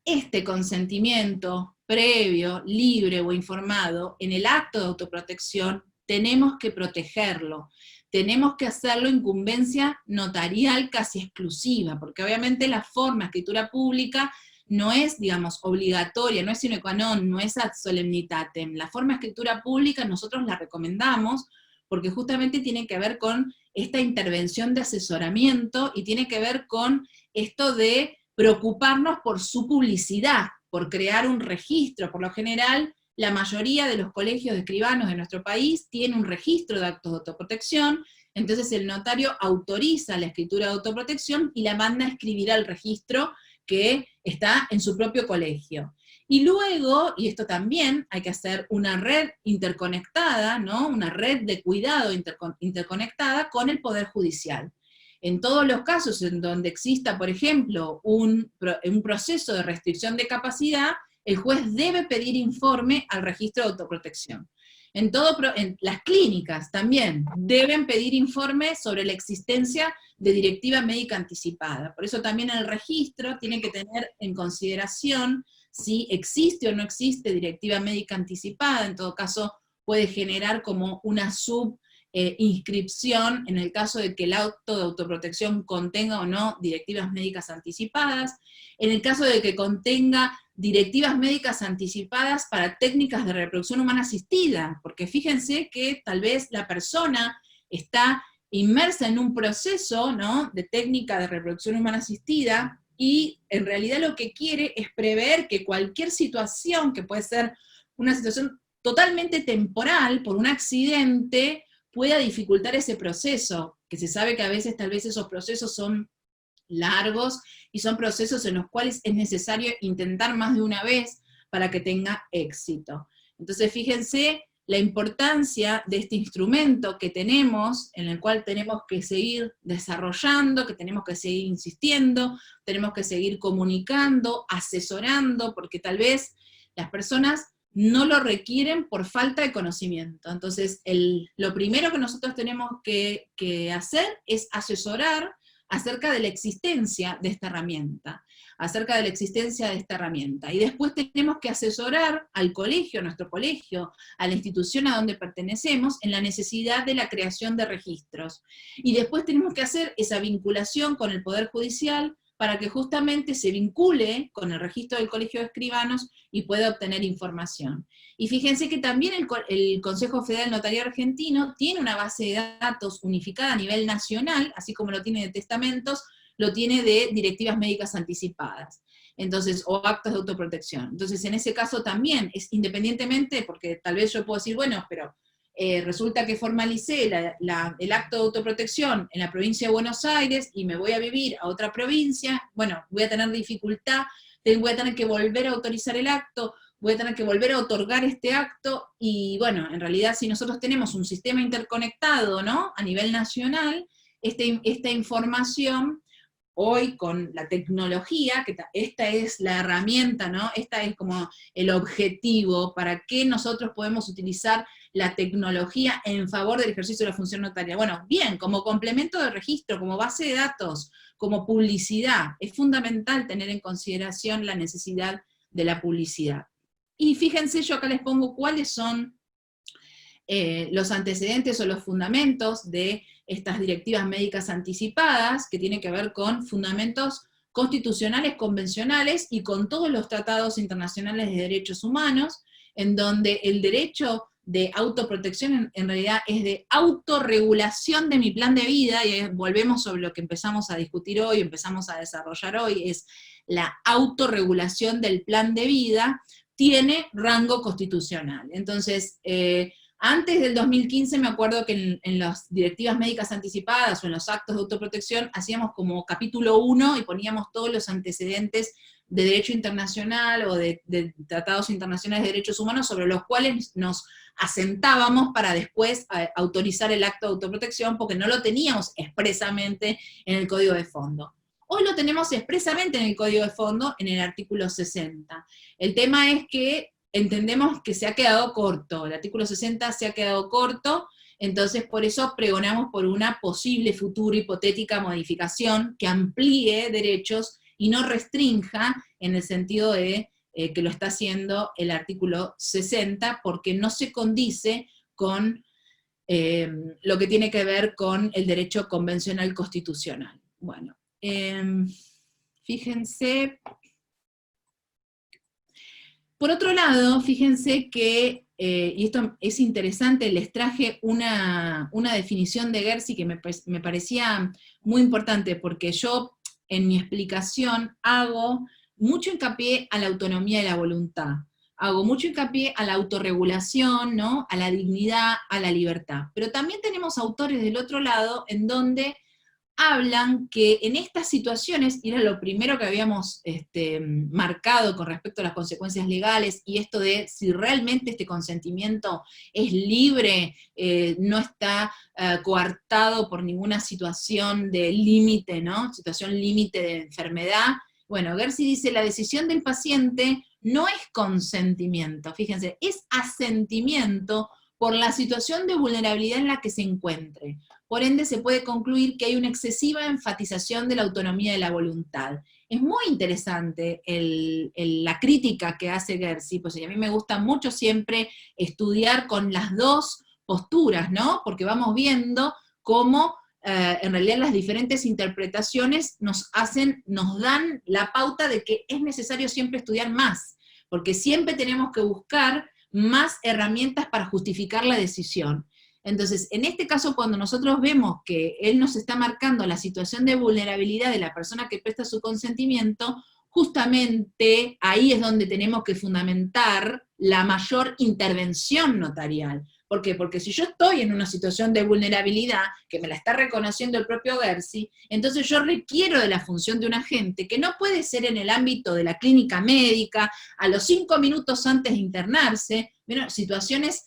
este consentimiento previo, libre o informado, en el acto de autoprotección, tenemos que protegerlo. Tenemos que hacerlo incumbencia notarial casi exclusiva, porque obviamente la forma escritura pública no es, digamos, obligatoria, no es sine qua non, no es ad solemnitatem. La forma escritura pública nosotros la recomendamos porque justamente tiene que ver con esta intervención de asesoramiento y tiene que ver con esto de preocuparnos por su publicidad, por crear un registro. Por lo general, la mayoría de los colegios de escribanos de nuestro país tiene un registro de actos de autoprotección, entonces el notario autoriza la escritura de autoprotección y la manda a escribir al registro que está en su propio colegio. Y luego, y esto también, hay que hacer una red interconectada, ¿no? Una red de cuidado interconectada con el Poder Judicial. En todos los casos en donde exista, por ejemplo, un proceso de restricción de capacidad, el juez debe pedir informe al registro de autoprotección. En las clínicas también deben pedir informe sobre la existencia de directiva médica anticipada. Por eso también el registro tiene que tener en consideración si existe o no existe directiva médica anticipada. En todo caso puede generar como una inscripción en el caso de que el acto de autoprotección contenga o no directivas médicas anticipadas, en el caso de que contenga directivas médicas anticipadas para técnicas de reproducción humana asistida, porque fíjense que tal vez la persona está inmersa en un proceso, ¿no?, de técnica de reproducción humana asistida, y en realidad lo que quiere es prever que cualquier situación, que puede ser una situación totalmente temporal, por un accidente, pueda dificultar ese proceso, que se sabe que a veces tal vez esos procesos son largos, y son procesos en los cuales es necesario intentar más de una vez para que tenga éxito. Entonces fíjense la importancia de este instrumento que tenemos, en el cual tenemos que seguir desarrollando, que tenemos que seguir insistiendo, tenemos que seguir comunicando, asesorando, porque tal vez las personas no lo requieren por falta de conocimiento. Entonces, lo primero que nosotros tenemos que hacer es asesorar acerca de la existencia de esta herramienta, y después tenemos que asesorar al colegio, a nuestro colegio, a la institución a donde pertenecemos, en la necesidad de la creación de registros. Y después tenemos que hacer esa vinculación con el Poder Judicial, para que justamente se vincule con el registro del Colegio de Escribanos y pueda obtener información. Y fíjense que también el Consejo Federal Notarial Argentino tiene una base de datos unificada a nivel nacional, así como lo tiene de testamentos, lo tiene de directivas médicas anticipadas, entonces, o actos de autoprotección. Entonces, en ese caso también, es independientemente, porque tal vez yo puedo decir, bueno, pero resulta que formalicé el acto de autoprotección en la provincia de Buenos Aires y me voy a vivir a otra provincia, bueno, voy a tener dificultad, voy a tener que volver a autorizar el acto, voy a tener que volver a otorgar este acto, y bueno, en realidad si nosotros tenemos un sistema interconectado, ¿no?, a nivel nacional, esta información, hoy con la tecnología, que esta es la herramienta, ¿no?, esta es como el objetivo, para que nosotros podemos utilizar la tecnología en favor del ejercicio de la función notaria. Bueno, bien, como complemento de registro, como base de datos, como publicidad, es fundamental tener en consideración la necesidad de la publicidad. Y fíjense, yo acá les pongo cuáles son los antecedentes o los fundamentos de estas directivas médicas anticipadas, que tienen que ver con fundamentos constitucionales convencionales y con todos los tratados internacionales de derechos humanos, en donde el derecho de autoprotección en realidad es de autorregulación de mi plan de vida, y volvemos sobre lo que empezamos a discutir hoy, empezamos a desarrollar hoy, es la autorregulación del plan de vida, tiene rango constitucional. Entonces, antes del 2015 me acuerdo que en las directivas médicas anticipadas o en los actos de autoprotección hacíamos como capítulo 1 y poníamos todos los antecedentes de derecho internacional o de tratados internacionales de derechos humanos sobre los cuales nos asentábamos para después autorizar el acto de autoprotección, porque no lo teníamos expresamente en el Código de Fondo. Hoy lo tenemos expresamente en el Código de Fondo, en el artículo 60. El tema es que entendemos que se ha quedado corto, el artículo 60 se ha quedado corto, entonces por eso pregonamos por una posible futura hipotética modificación que amplíe derechos y no restrinja en el sentido de que lo está haciendo el artículo 60, porque no se condice con lo que tiene que ver con el derecho convencional constitucional. Bueno, fíjense. Por otro lado, fíjense que, y esto es interesante, les traje una definición de Gersi que me parecía muy importante, porque yo en mi explicación hago mucho hincapié a la autonomía de la voluntad, hago mucho hincapié a la autorregulación, ¿no? A la dignidad, a la libertad. Pero también tenemos autores del otro lado en donde hablan que en estas situaciones, y era lo primero que habíamos marcado con respecto a las consecuencias legales, y esto de si realmente este consentimiento es libre, no está coartado por ninguna situación de límite, ¿no? Situación límite de enfermedad. Bueno, Gersi dice, la decisión del paciente no es consentimiento, fíjense, es asentimiento por la situación de vulnerabilidad en la que se encuentre. Por ende, se puede concluir que hay una excesiva enfatización de la autonomía de la voluntad. Es muy interesante la crítica que hace Gersi, pues a mí me gusta mucho siempre estudiar con las dos posturas, ¿no? Porque vamos viendo cómo en realidad las diferentes interpretaciones nos dan la pauta de que es necesario siempre estudiar más, porque siempre tenemos que buscar más herramientas para justificar la decisión. Entonces, en este caso, cuando nosotros vemos que él nos está marcando la situación de vulnerabilidad de la persona que presta su consentimiento, justamente ahí es donde tenemos que fundamentar la mayor intervención notarial. ¿Por qué? Porque si yo estoy en una situación de vulnerabilidad, que me la está reconociendo el propio Gersi, entonces yo requiero de la función de un agente, que no puede ser en el ámbito de la clínica médica, a los 5 minutos antes de internarse, bueno, situaciones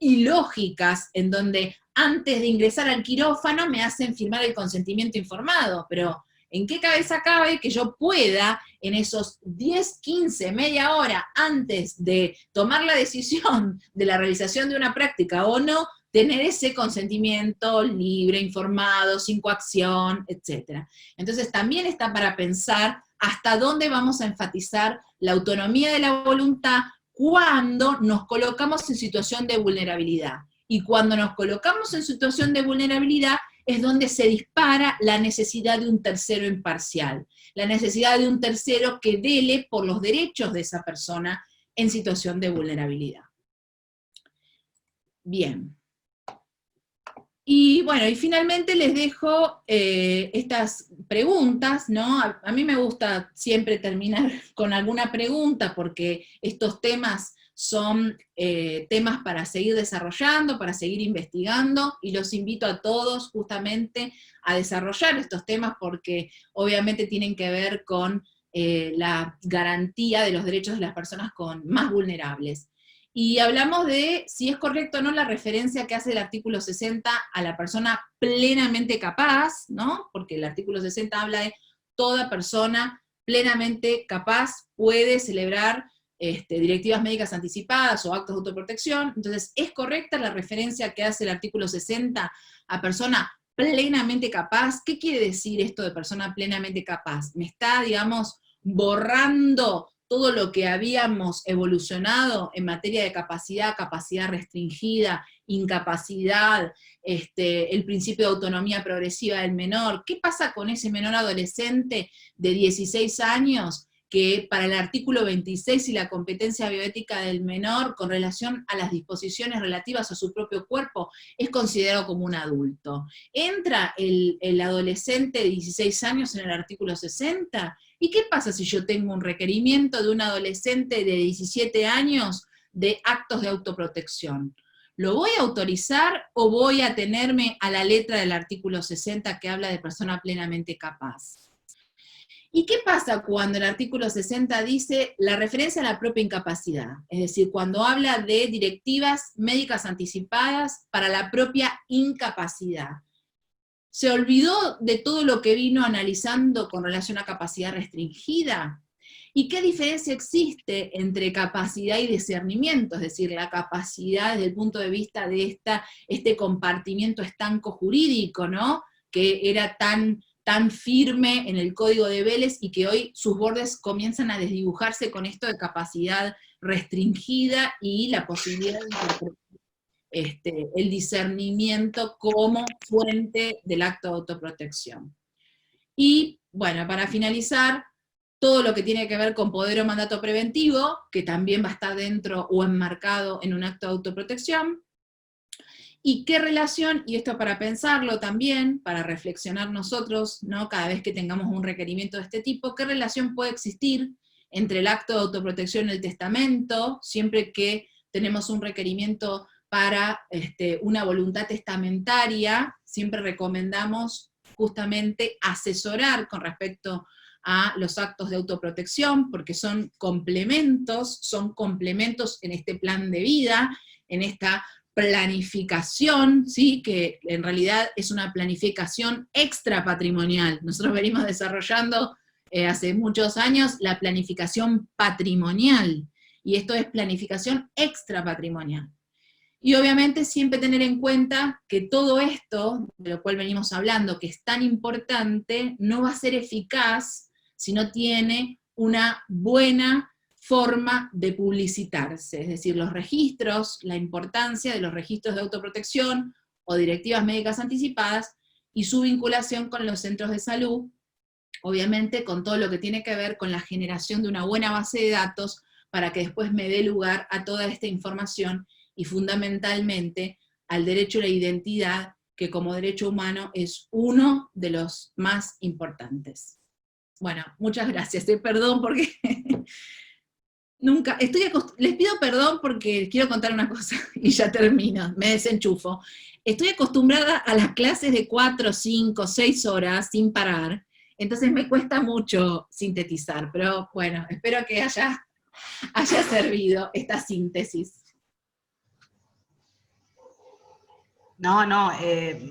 ilógicas, en donde antes de ingresar al quirófano me hacen firmar el consentimiento informado, pero ¿en qué cabeza cabe que yo pueda, en esos 10, 15, media hora antes de tomar la decisión de la realización de una práctica o no, tener ese consentimiento libre, informado, sin coacción, etc.? Entonces también está para pensar hasta dónde vamos a enfatizar la autonomía de la voluntad cuando nos colocamos en situación de vulnerabilidad. Y cuando nos colocamos en situación de vulnerabilidad es donde se dispara la necesidad de un tercero imparcial, la necesidad de un tercero que vele por los derechos de esa persona en situación de vulnerabilidad. Bien. Y bueno, y finalmente les dejo estas preguntas, ¿no? A mí me gusta siempre terminar con alguna pregunta, porque estos temas son temas para seguir desarrollando, para seguir investigando, y los invito a todos justamente a desarrollar estos temas, porque obviamente tienen que ver con la garantía de los derechos de las personas más vulnerables. Y hablamos de si es correcto o no la referencia que hace el artículo 60 a la persona plenamente capaz, ¿no? Porque el artículo 60 habla de toda persona plenamente capaz puede celebrar directivas médicas anticipadas o actos de autoprotección. Entonces, ¿es correcta la referencia que hace el artículo 60 a persona plenamente capaz? ¿Qué quiere decir esto de persona plenamente capaz? ¿Me está, digamos, borrando todo lo que habíamos evolucionado en materia de capacidad, capacidad restringida, incapacidad, el principio de autonomía progresiva del menor. ¿Qué pasa con ese menor adolescente de 16 años que para el artículo 26 y la competencia bioética del menor con relación a las disposiciones relativas a su propio cuerpo es considerado como un adulto? ¿Entra el adolescente de 16 años en el artículo 60? ¿Y qué pasa si yo tengo un requerimiento de un adolescente de 17 años de actos de autoprotección? ¿Lo voy a autorizar o voy a atenerme a la letra del artículo 60 que habla de persona plenamente capaz? ¿Y qué pasa cuando el artículo 60 dice la referencia a la propia incapacidad? Es decir, cuando habla de directivas médicas anticipadas para la propia incapacidad. ¿Se olvidó de todo lo que vino analizando con relación a capacidad restringida? ¿Y qué diferencia existe entre capacidad y discernimiento? Es decir, la capacidad desde el punto de vista de este compartimiento estanco jurídico, ¿no? Que era tan firme en el Código de Vélez y que hoy sus bordes comienzan a desdibujarse con esto de capacidad restringida y la posibilidad de interpretar el discernimiento como fuente del acto de autoprotección. Y, bueno, para finalizar, todo lo que tiene que ver con poder o mandato preventivo, que también va a estar dentro o enmarcado en un acto de autoprotección, y qué relación, y esto para pensarlo también, para reflexionar nosotros, ¿no? Cada vez que tengamos un requerimiento de este tipo, qué relación puede existir entre el acto de autoprotección y el testamento, siempre que tenemos un requerimiento para una voluntad testamentaria, siempre recomendamos justamente asesorar con respecto a los actos de autoprotección, porque son complementos en este plan de vida, en esta planificación, ¿sí? Que en realidad es una planificación extrapatrimonial. Nosotros venimos desarrollando hace muchos años la planificación patrimonial, y esto es planificación extrapatrimonial. Y obviamente siempre tener en cuenta que todo esto, de lo cual venimos hablando, que es tan importante, no va a ser eficaz si no tiene una buena forma de publicitarse, es decir, los registros, la importancia de los registros de autoprotección o directivas médicas anticipadas, y su vinculación con los centros de salud, obviamente con todo lo que tiene que ver con la generación de una buena base de datos, para que después me dé lugar a toda esta información, y fundamentalmente al derecho a la identidad, que como derecho humano es uno de los más importantes. Bueno, muchas gracias, perdón porque les pido perdón porque quiero contar una cosa, y ya termino, me desenchufo. Estoy acostumbrada a las clases de 4, 5, 6 horas sin parar, entonces me cuesta mucho sintetizar, pero bueno, espero que haya servido esta síntesis. No,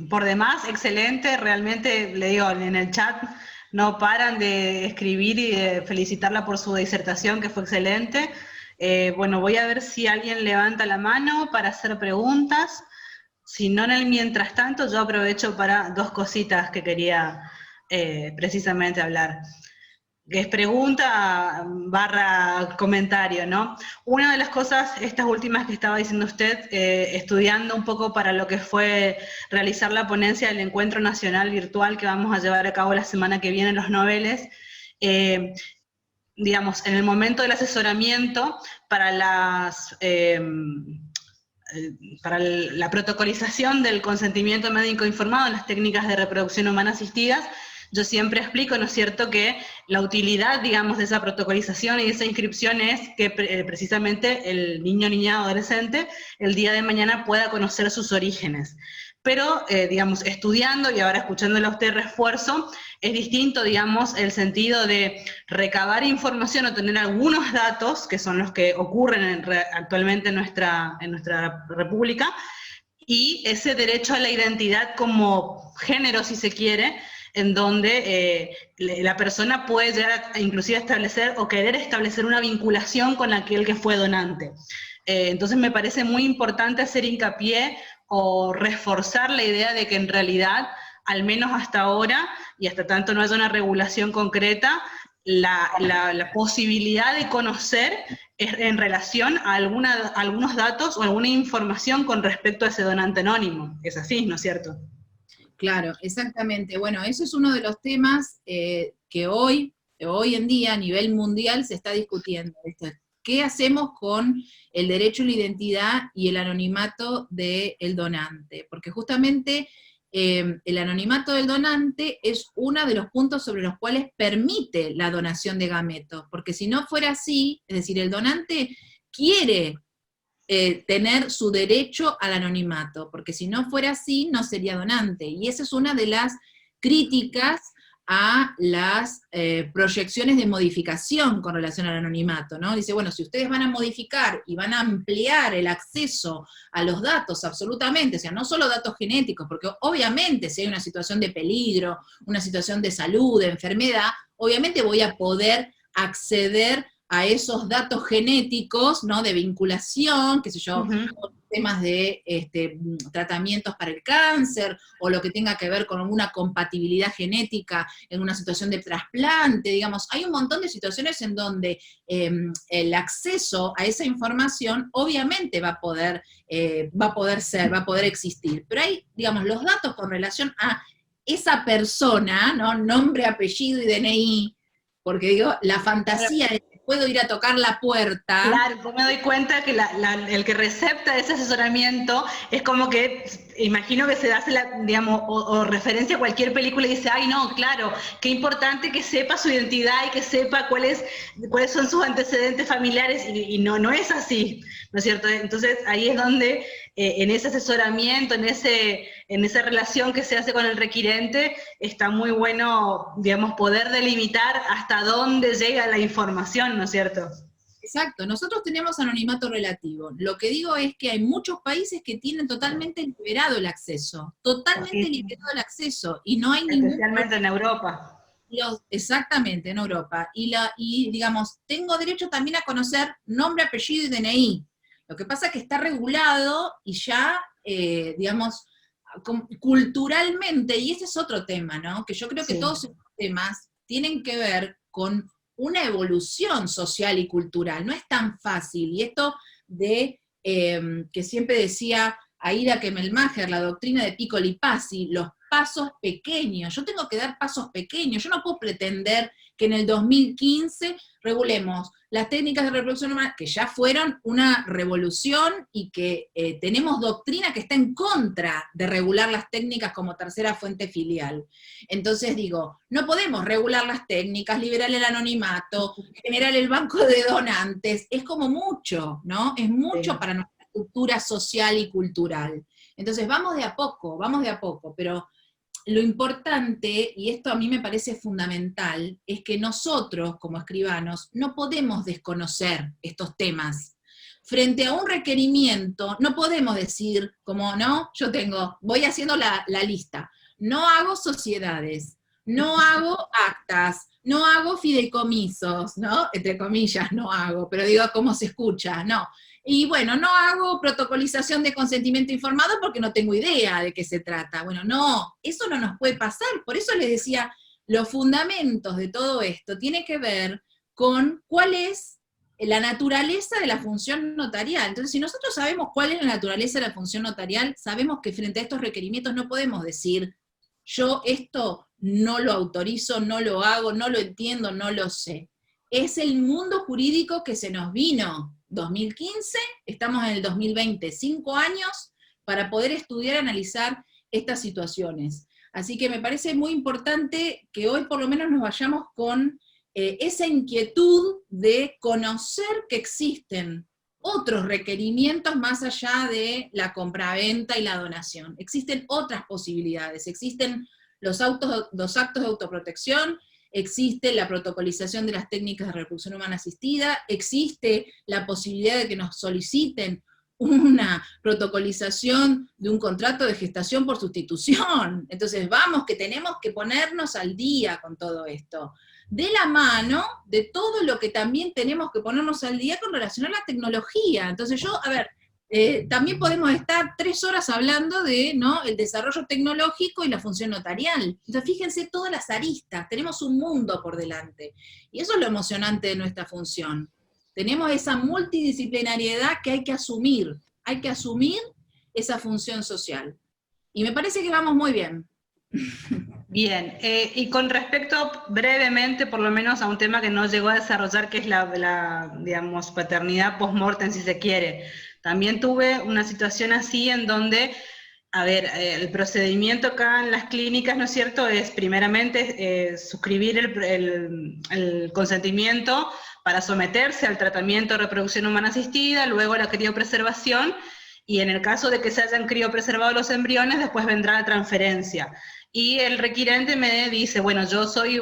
por demás, excelente, realmente, le digo, en el chat no paran de escribir y de felicitarla por su disertación, que fue excelente. Bueno, voy a ver si alguien levanta la mano para hacer preguntas. Si no, en el mientras tanto, yo aprovecho para 2 cositas que quería precisamente hablar. Que es pregunta / comentario, ¿no? Una de las cosas, estas últimas que estaba diciendo usted, estudiando un poco para lo que fue realizar la ponencia del Encuentro Nacional Virtual que vamos a llevar a cabo la semana que viene en Los Noveles, digamos, en el momento del asesoramiento para la protocolización del consentimiento médico informado en las técnicas de reproducción humana asistidas, yo siempre explico, ¿no es cierto?, que la utilidad, digamos, de esa protocolización y de esa inscripción es que precisamente el niño, niña, adolescente, el día de mañana pueda conocer sus orígenes. Pero, digamos, estudiando y ahora escuchándolo a usted refuerzo, es distinto, digamos, el sentido de recabar información o tener algunos datos, que son los que ocurren actualmente en nuestra república, y ese derecho a la identidad como género, si se quiere, en donde la persona puede llegar a inclusive establecer o querer establecer una vinculación con aquel que fue donante. Entonces me parece muy importante hacer hincapié o reforzar la idea de que en realidad, al menos hasta ahora, y hasta tanto no haya una regulación concreta, la posibilidad de conocer en relación a algunos datos o alguna información con respecto a ese donante anónimo. Es así, ¿no es cierto? Claro, exactamente. Bueno, eso es uno de los temas que hoy en día a nivel mundial se está discutiendo. ¿Qué hacemos con el derecho a la identidad y el anonimato del donante? Porque justamente el anonimato del donante es uno de los puntos sobre los cuales permite la donación de gametos, porque si no fuera así, es decir, el donante quiere tener su derecho al anonimato, porque si no fuera así, no sería donante. Y esa es una de las críticas a las proyecciones de modificación con relación al anonimato, ¿no? Dice, bueno, si ustedes van a modificar y van a ampliar el acceso a los datos absolutamente, o sea, no solo datos genéticos, porque obviamente si hay una situación de peligro, una situación de salud, de enfermedad, obviamente voy a poder acceder a esos datos genéticos, ¿no? De vinculación, qué sé yo, temas de tratamientos para el cáncer, o lo que tenga que ver con alguna compatibilidad genética en una situación de trasplante, digamos, hay un montón de situaciones en donde el acceso a esa información obviamente va a poder existir, pero hay, digamos, los datos con relación a esa persona, ¿no? Nombre, apellido y DNI, porque digo, la fantasía es puedo ir a tocar la puerta. Claro, yo me doy cuenta que el que recepta ese asesoramiento es como que, imagino que se hace, digamos, o referencia a cualquier película y dice, ay no, claro, qué importante que sepa su identidad y que sepa cuáles son sus antecedentes familiares, y no es así, ¿no es cierto? Entonces ahí es donde, en ese asesoramiento, en esa relación que se hace con el requirente, está muy bueno, digamos, poder delimitar hasta dónde llega la información, ¿no es cierto? Exacto, nosotros tenemos anonimato relativo. Lo que digo es que hay muchos países que tienen totalmente liberado el acceso, y no hay ningún... Especialmente en Europa. Exactamente, en Europa. Y digamos, tengo derecho también a conocer nombre, apellido y DNI. Lo que pasa es que está regulado y ya, digamos, culturalmente, y ese es otro tema, ¿no? Que yo creo que todos estos temas tienen que ver con una evolución social y cultural, no es tan fácil, y esto de que siempre decía Aida Kemelmacher, la doctrina de Piccoli Pasi, los pasos pequeños, yo tengo que dar pasos pequeños, yo no puedo pretender que en el 2015 regulemos las técnicas de reproducción humana, que ya fueron una revolución y que tenemos doctrina que está en contra de regular las técnicas como tercera fuente filial. Entonces digo, no podemos regular las técnicas, liberar el anonimato, generar el banco de donantes, es como mucho, ¿no? Es mucho para nuestra cultura social y cultural. Entonces vamos de a poco, pero lo importante, y esto a mí me parece fundamental, es que nosotros, como escribanos, no podemos desconocer estos temas. Frente a un requerimiento, no podemos decir, como, no, voy haciendo la lista, no hago sociedades, no hago actas, no hago fideicomisos, ¿no? Entre comillas, no hago, pero digo cómo se escucha, no. Y bueno, no hago protocolización de consentimiento informado porque no tengo idea de qué se trata. Bueno, no, eso no nos puede pasar. Por eso les decía, los fundamentos de todo esto tiene que ver con cuál es la naturaleza de la función notarial. Entonces, si nosotros sabemos cuál es la naturaleza de la función notarial, sabemos que frente a estos requerimientos no podemos decir, yo esto no lo autorizo, no lo hago, no lo entiendo, no lo sé. Es el mundo jurídico que se nos vino. 2015, estamos en el 2020, 5 años para poder estudiar y analizar estas situaciones. Así que me parece muy importante que hoy por lo menos nos vayamos con esa inquietud de conocer que existen otros requerimientos más allá de la compraventa y la donación. Existen otras posibilidades, existen los actos de autoprotección, existe la protocolización de las técnicas de reproducción humana asistida, existe la posibilidad de que nos soliciten una protocolización de un contrato de gestación por sustitución. Entonces vamos, que tenemos que ponernos al día con todo esto, de la mano de todo lo que también tenemos que ponernos al día con relación a la tecnología. Entonces yo, También podemos estar 3 horas hablando de, ¿no?, el desarrollo tecnológico y la función notarial. Entonces, fíjense todas las aristas, tenemos un mundo por delante. Y eso es lo emocionante de nuestra función. Tenemos esa multidisciplinariedad que hay que asumir esa función social. Y me parece que vamos muy bien. Bien, y con respecto brevemente, por lo menos, a un tema que no llegó a desarrollar, que es digamos, paternidad post-mortem, si se quiere. También tuve una situación así en donde, a ver, el procedimiento acá en las clínicas, ¿no es cierto?, es primeramente suscribir el consentimiento para someterse al tratamiento de reproducción humana asistida, luego la criopreservación, y en el caso de que se hayan criopreservado los embriones, después vendrá la transferencia. Y el requirente me dice, bueno, yo soy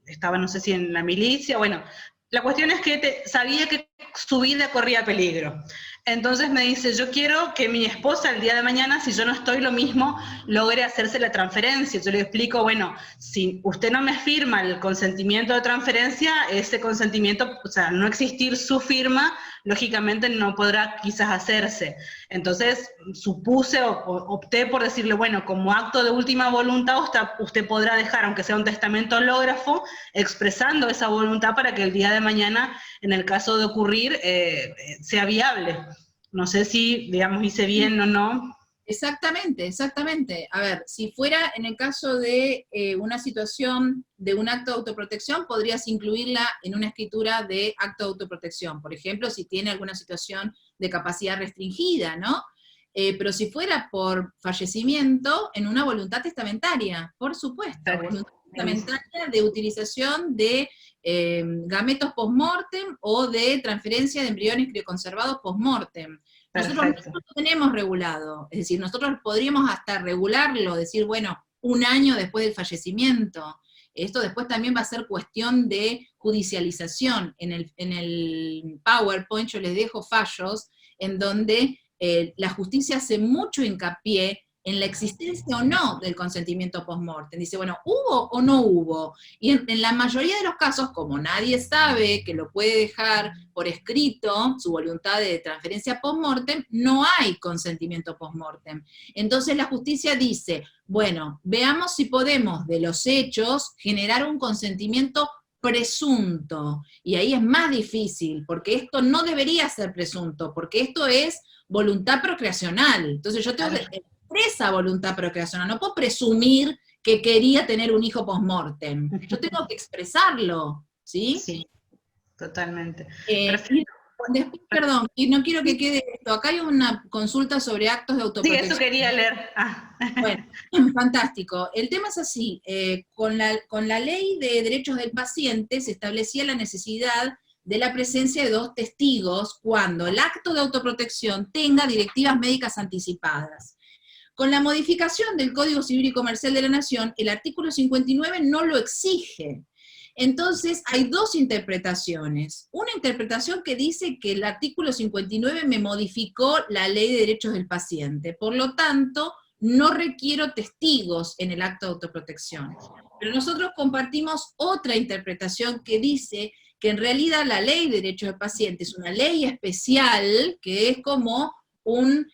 estaba no sé si en la milicia, bueno, la cuestión es que sabía que su vida corría peligro. Entonces me dice, yo quiero que mi esposa el día de mañana, si yo no estoy lo mismo, logre hacerse la transferencia. Yo le explico, bueno, si usted no me firma el consentimiento de transferencia, ese consentimiento, o sea, no existir su firma, lógicamente no podrá quizás hacerse. Entonces supuse o opté por decirle, bueno, como acto de última voluntad, usted podrá dejar, aunque sea un testamento hológrafo, expresando esa voluntad para que el día de mañana, en el caso de ocurrir, sea viable. No sé si, digamos, hice bien o no. Exactamente, exactamente. A ver, si fuera en el caso de una situación de un acto de autoprotección, podrías incluirla en una escritura de acto de autoprotección. Por ejemplo, si tiene alguna situación de capacidad restringida, ¿no? Pero si fuera por fallecimiento, en una voluntad testamentaria, por supuesto, voluntad testamentaria de utilización de gametos post-mortem o de transferencia de embriones crioconservados post-mortem. Nosotros no lo tenemos regulado, es decir, nosotros podríamos hasta regularlo, decir, bueno, 1 año después del fallecimiento. Esto después también va a ser cuestión de judicialización. En el PowerPoint yo les dejo fallos en donde la justicia hace mucho hincapié en la existencia o no del consentimiento post-mortem. Dice, bueno, ¿hubo o no hubo? Y en la mayoría de los casos, como nadie sabe que lo puede dejar por escrito, su voluntad de transferencia post-mortem, no hay consentimiento post-mortem. Entonces la justicia dice, bueno, veamos si podemos de los hechos generar un consentimiento presunto. Y ahí es más difícil, porque esto no debería ser presunto, porque esto es voluntad procreacional. Entonces yo tengo que esa voluntad procreacional, no puedo presumir que quería tener un hijo post-mortem, yo tengo que expresarlo, ¿sí? Sí, totalmente. Después, perdón, y no quiero que quede esto, acá hay una consulta sobre actos de autoprotección. Sí, eso quería leer. Bueno, fantástico. El tema es así, con la ley de derechos del paciente se establecía la necesidad de la presencia de 2 testigos cuando el acto de autoprotección tenga directivas médicas anticipadas. Con la modificación del Código Civil y Comercial de la Nación, el artículo 59 no lo exige. Entonces, hay 2 interpretaciones. Una interpretación que dice que el artículo 59 me modificó la Ley de Derechos del Paciente, por lo tanto, no requiero testigos en el acto de autoprotección. Pero nosotros compartimos otra interpretación que dice que en realidad la Ley de Derechos del Paciente es una ley especial, que es como un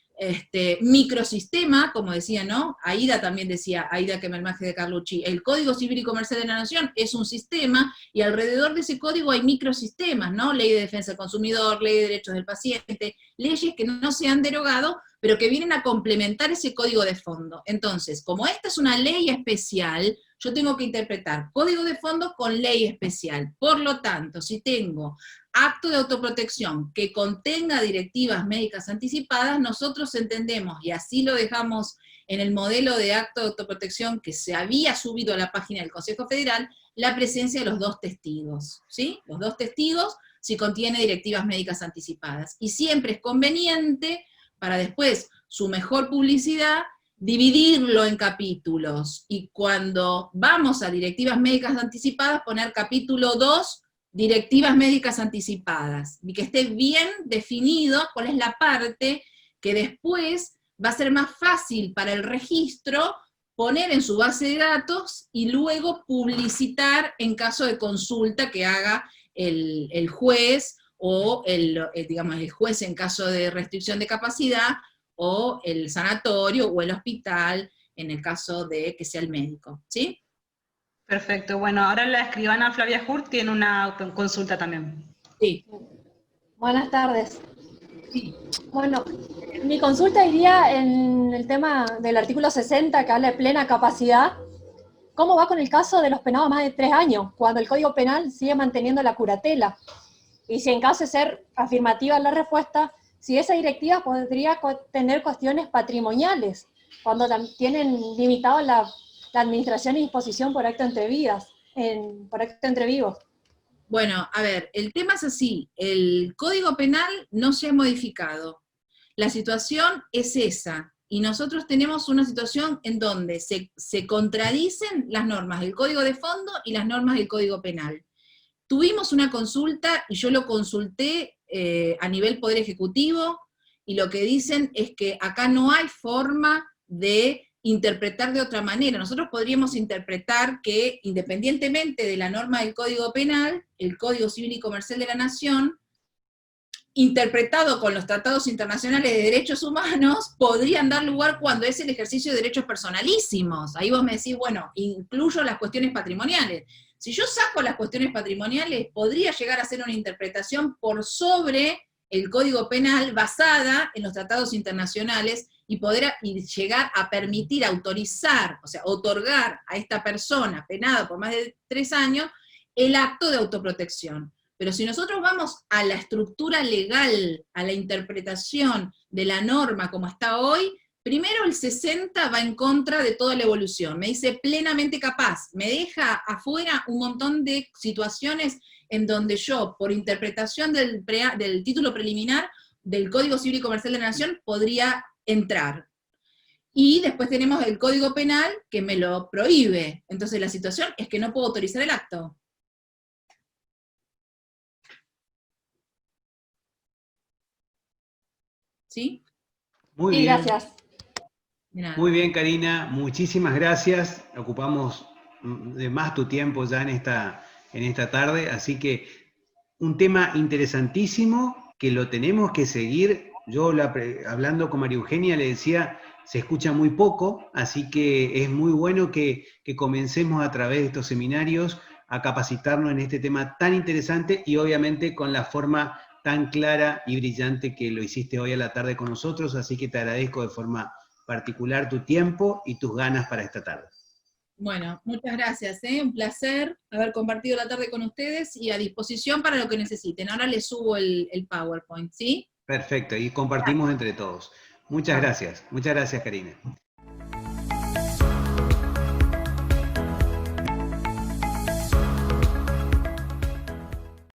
microsistema, como decía, ¿no? Aida también decía, Aida Kemelmaje de Carlucci, el Código Civil y Comercial de la Nación es un sistema, y alrededor de ese código hay microsistemas, ¿no? Ley de Defensa del Consumidor, Ley de Derechos del Paciente, leyes que no se han derogado, pero que vienen a complementar ese código de fondo. Entonces, como esta es una ley especial, yo tengo que interpretar código de fondo con ley especial. Por lo tanto, si tengo acto de autoprotección que contenga directivas médicas anticipadas, nosotros entendemos, y así lo dejamos en el modelo de acto de autoprotección que se había subido a la página del Consejo Federal, la presencia de los 2 testigos, ¿sí? Los 2 testigos si contiene directivas médicas anticipadas. Y siempre es conveniente, para después su mejor publicidad, dividirlo en capítulos, y cuando vamos a directivas médicas anticipadas, poner capítulo 2, directivas médicas anticipadas, y que esté bien definido cuál es la parte que después va a ser más fácil para el registro poner en su base de datos y luego publicitar en caso de consulta que haga el juez o digamos, el juez en caso de restricción de capacidad, o el sanatorio, o el hospital, en el caso de que sea el médico, ¿sí? Perfecto, bueno, ahora la escribana Flavia Hurt tiene una consulta también. Sí. Buenas tardes. Sí. Bueno, mi consulta iría en el tema del artículo 60, que habla de plena capacidad. ¿Cómo va con el caso de los penados más de 3 años, cuando el Código Penal sigue manteniendo la curatela? Y si en caso de ser afirmativa la respuesta, si esa directiva podría tener cuestiones patrimoniales, cuando tienen limitado la administración y disposición por acto entre vivos. Bueno, a ver, el tema es así, el Código Penal no se ha modificado, la situación es esa, y nosotros tenemos una situación en donde se contradicen las normas del Código de Fondo y las normas del Código Penal. Tuvimos una consulta, y yo lo consulté a nivel Poder Ejecutivo, y lo que dicen es que acá no hay forma de interpretar de otra manera. Nosotros podríamos interpretar que, independientemente de la norma del Código Penal, el Código Civil y Comercial de la Nación, interpretado con los tratados internacionales de derechos humanos, podrían dar lugar cuando es el ejercicio de derechos personalísimos. Ahí vos me decís, bueno, incluyo las cuestiones patrimoniales. Si yo saco las cuestiones patrimoniales, podría llegar a ser una interpretación por sobre el Código Penal basada en los tratados internacionales y llegar a permitir, autorizar, o sea, otorgar a esta persona penada por más de 3 años el acto de autoprotección. Pero si nosotros vamos a la estructura legal, a la interpretación de la norma como está hoy, primero el 60 va en contra de toda la evolución, me dice plenamente capaz, me deja afuera un montón de situaciones en donde yo, por interpretación del título preliminar del Código Civil y Comercial de la Nación, podría entrar. Y después tenemos el Código Penal que me lo prohíbe. Entonces la situación es que no puedo autorizar el acto. ¿Sí? Muy Sí, bien. gracias. De nada. Muy bien, Karina. Muchísimas gracias. Ocupamos de más tu tiempo ya en esta tarde, así que un tema interesantísimo que lo tenemos que seguir. Yo hablando con María Eugenia le decía, se escucha muy poco, así que es muy bueno que comencemos a través de estos seminarios a capacitarnos en este tema tan interesante y obviamente con la forma tan clara y brillante que lo hiciste hoy a la tarde con nosotros, así que te agradezco de forma particular tu tiempo y tus ganas para esta tarde. Bueno, muchas gracias, un placer haber compartido la tarde con ustedes y a disposición para lo que necesiten. Ahora les subo el PowerPoint, ¿sí? Perfecto, y compartimos entre todos. Muchas gracias, Karina.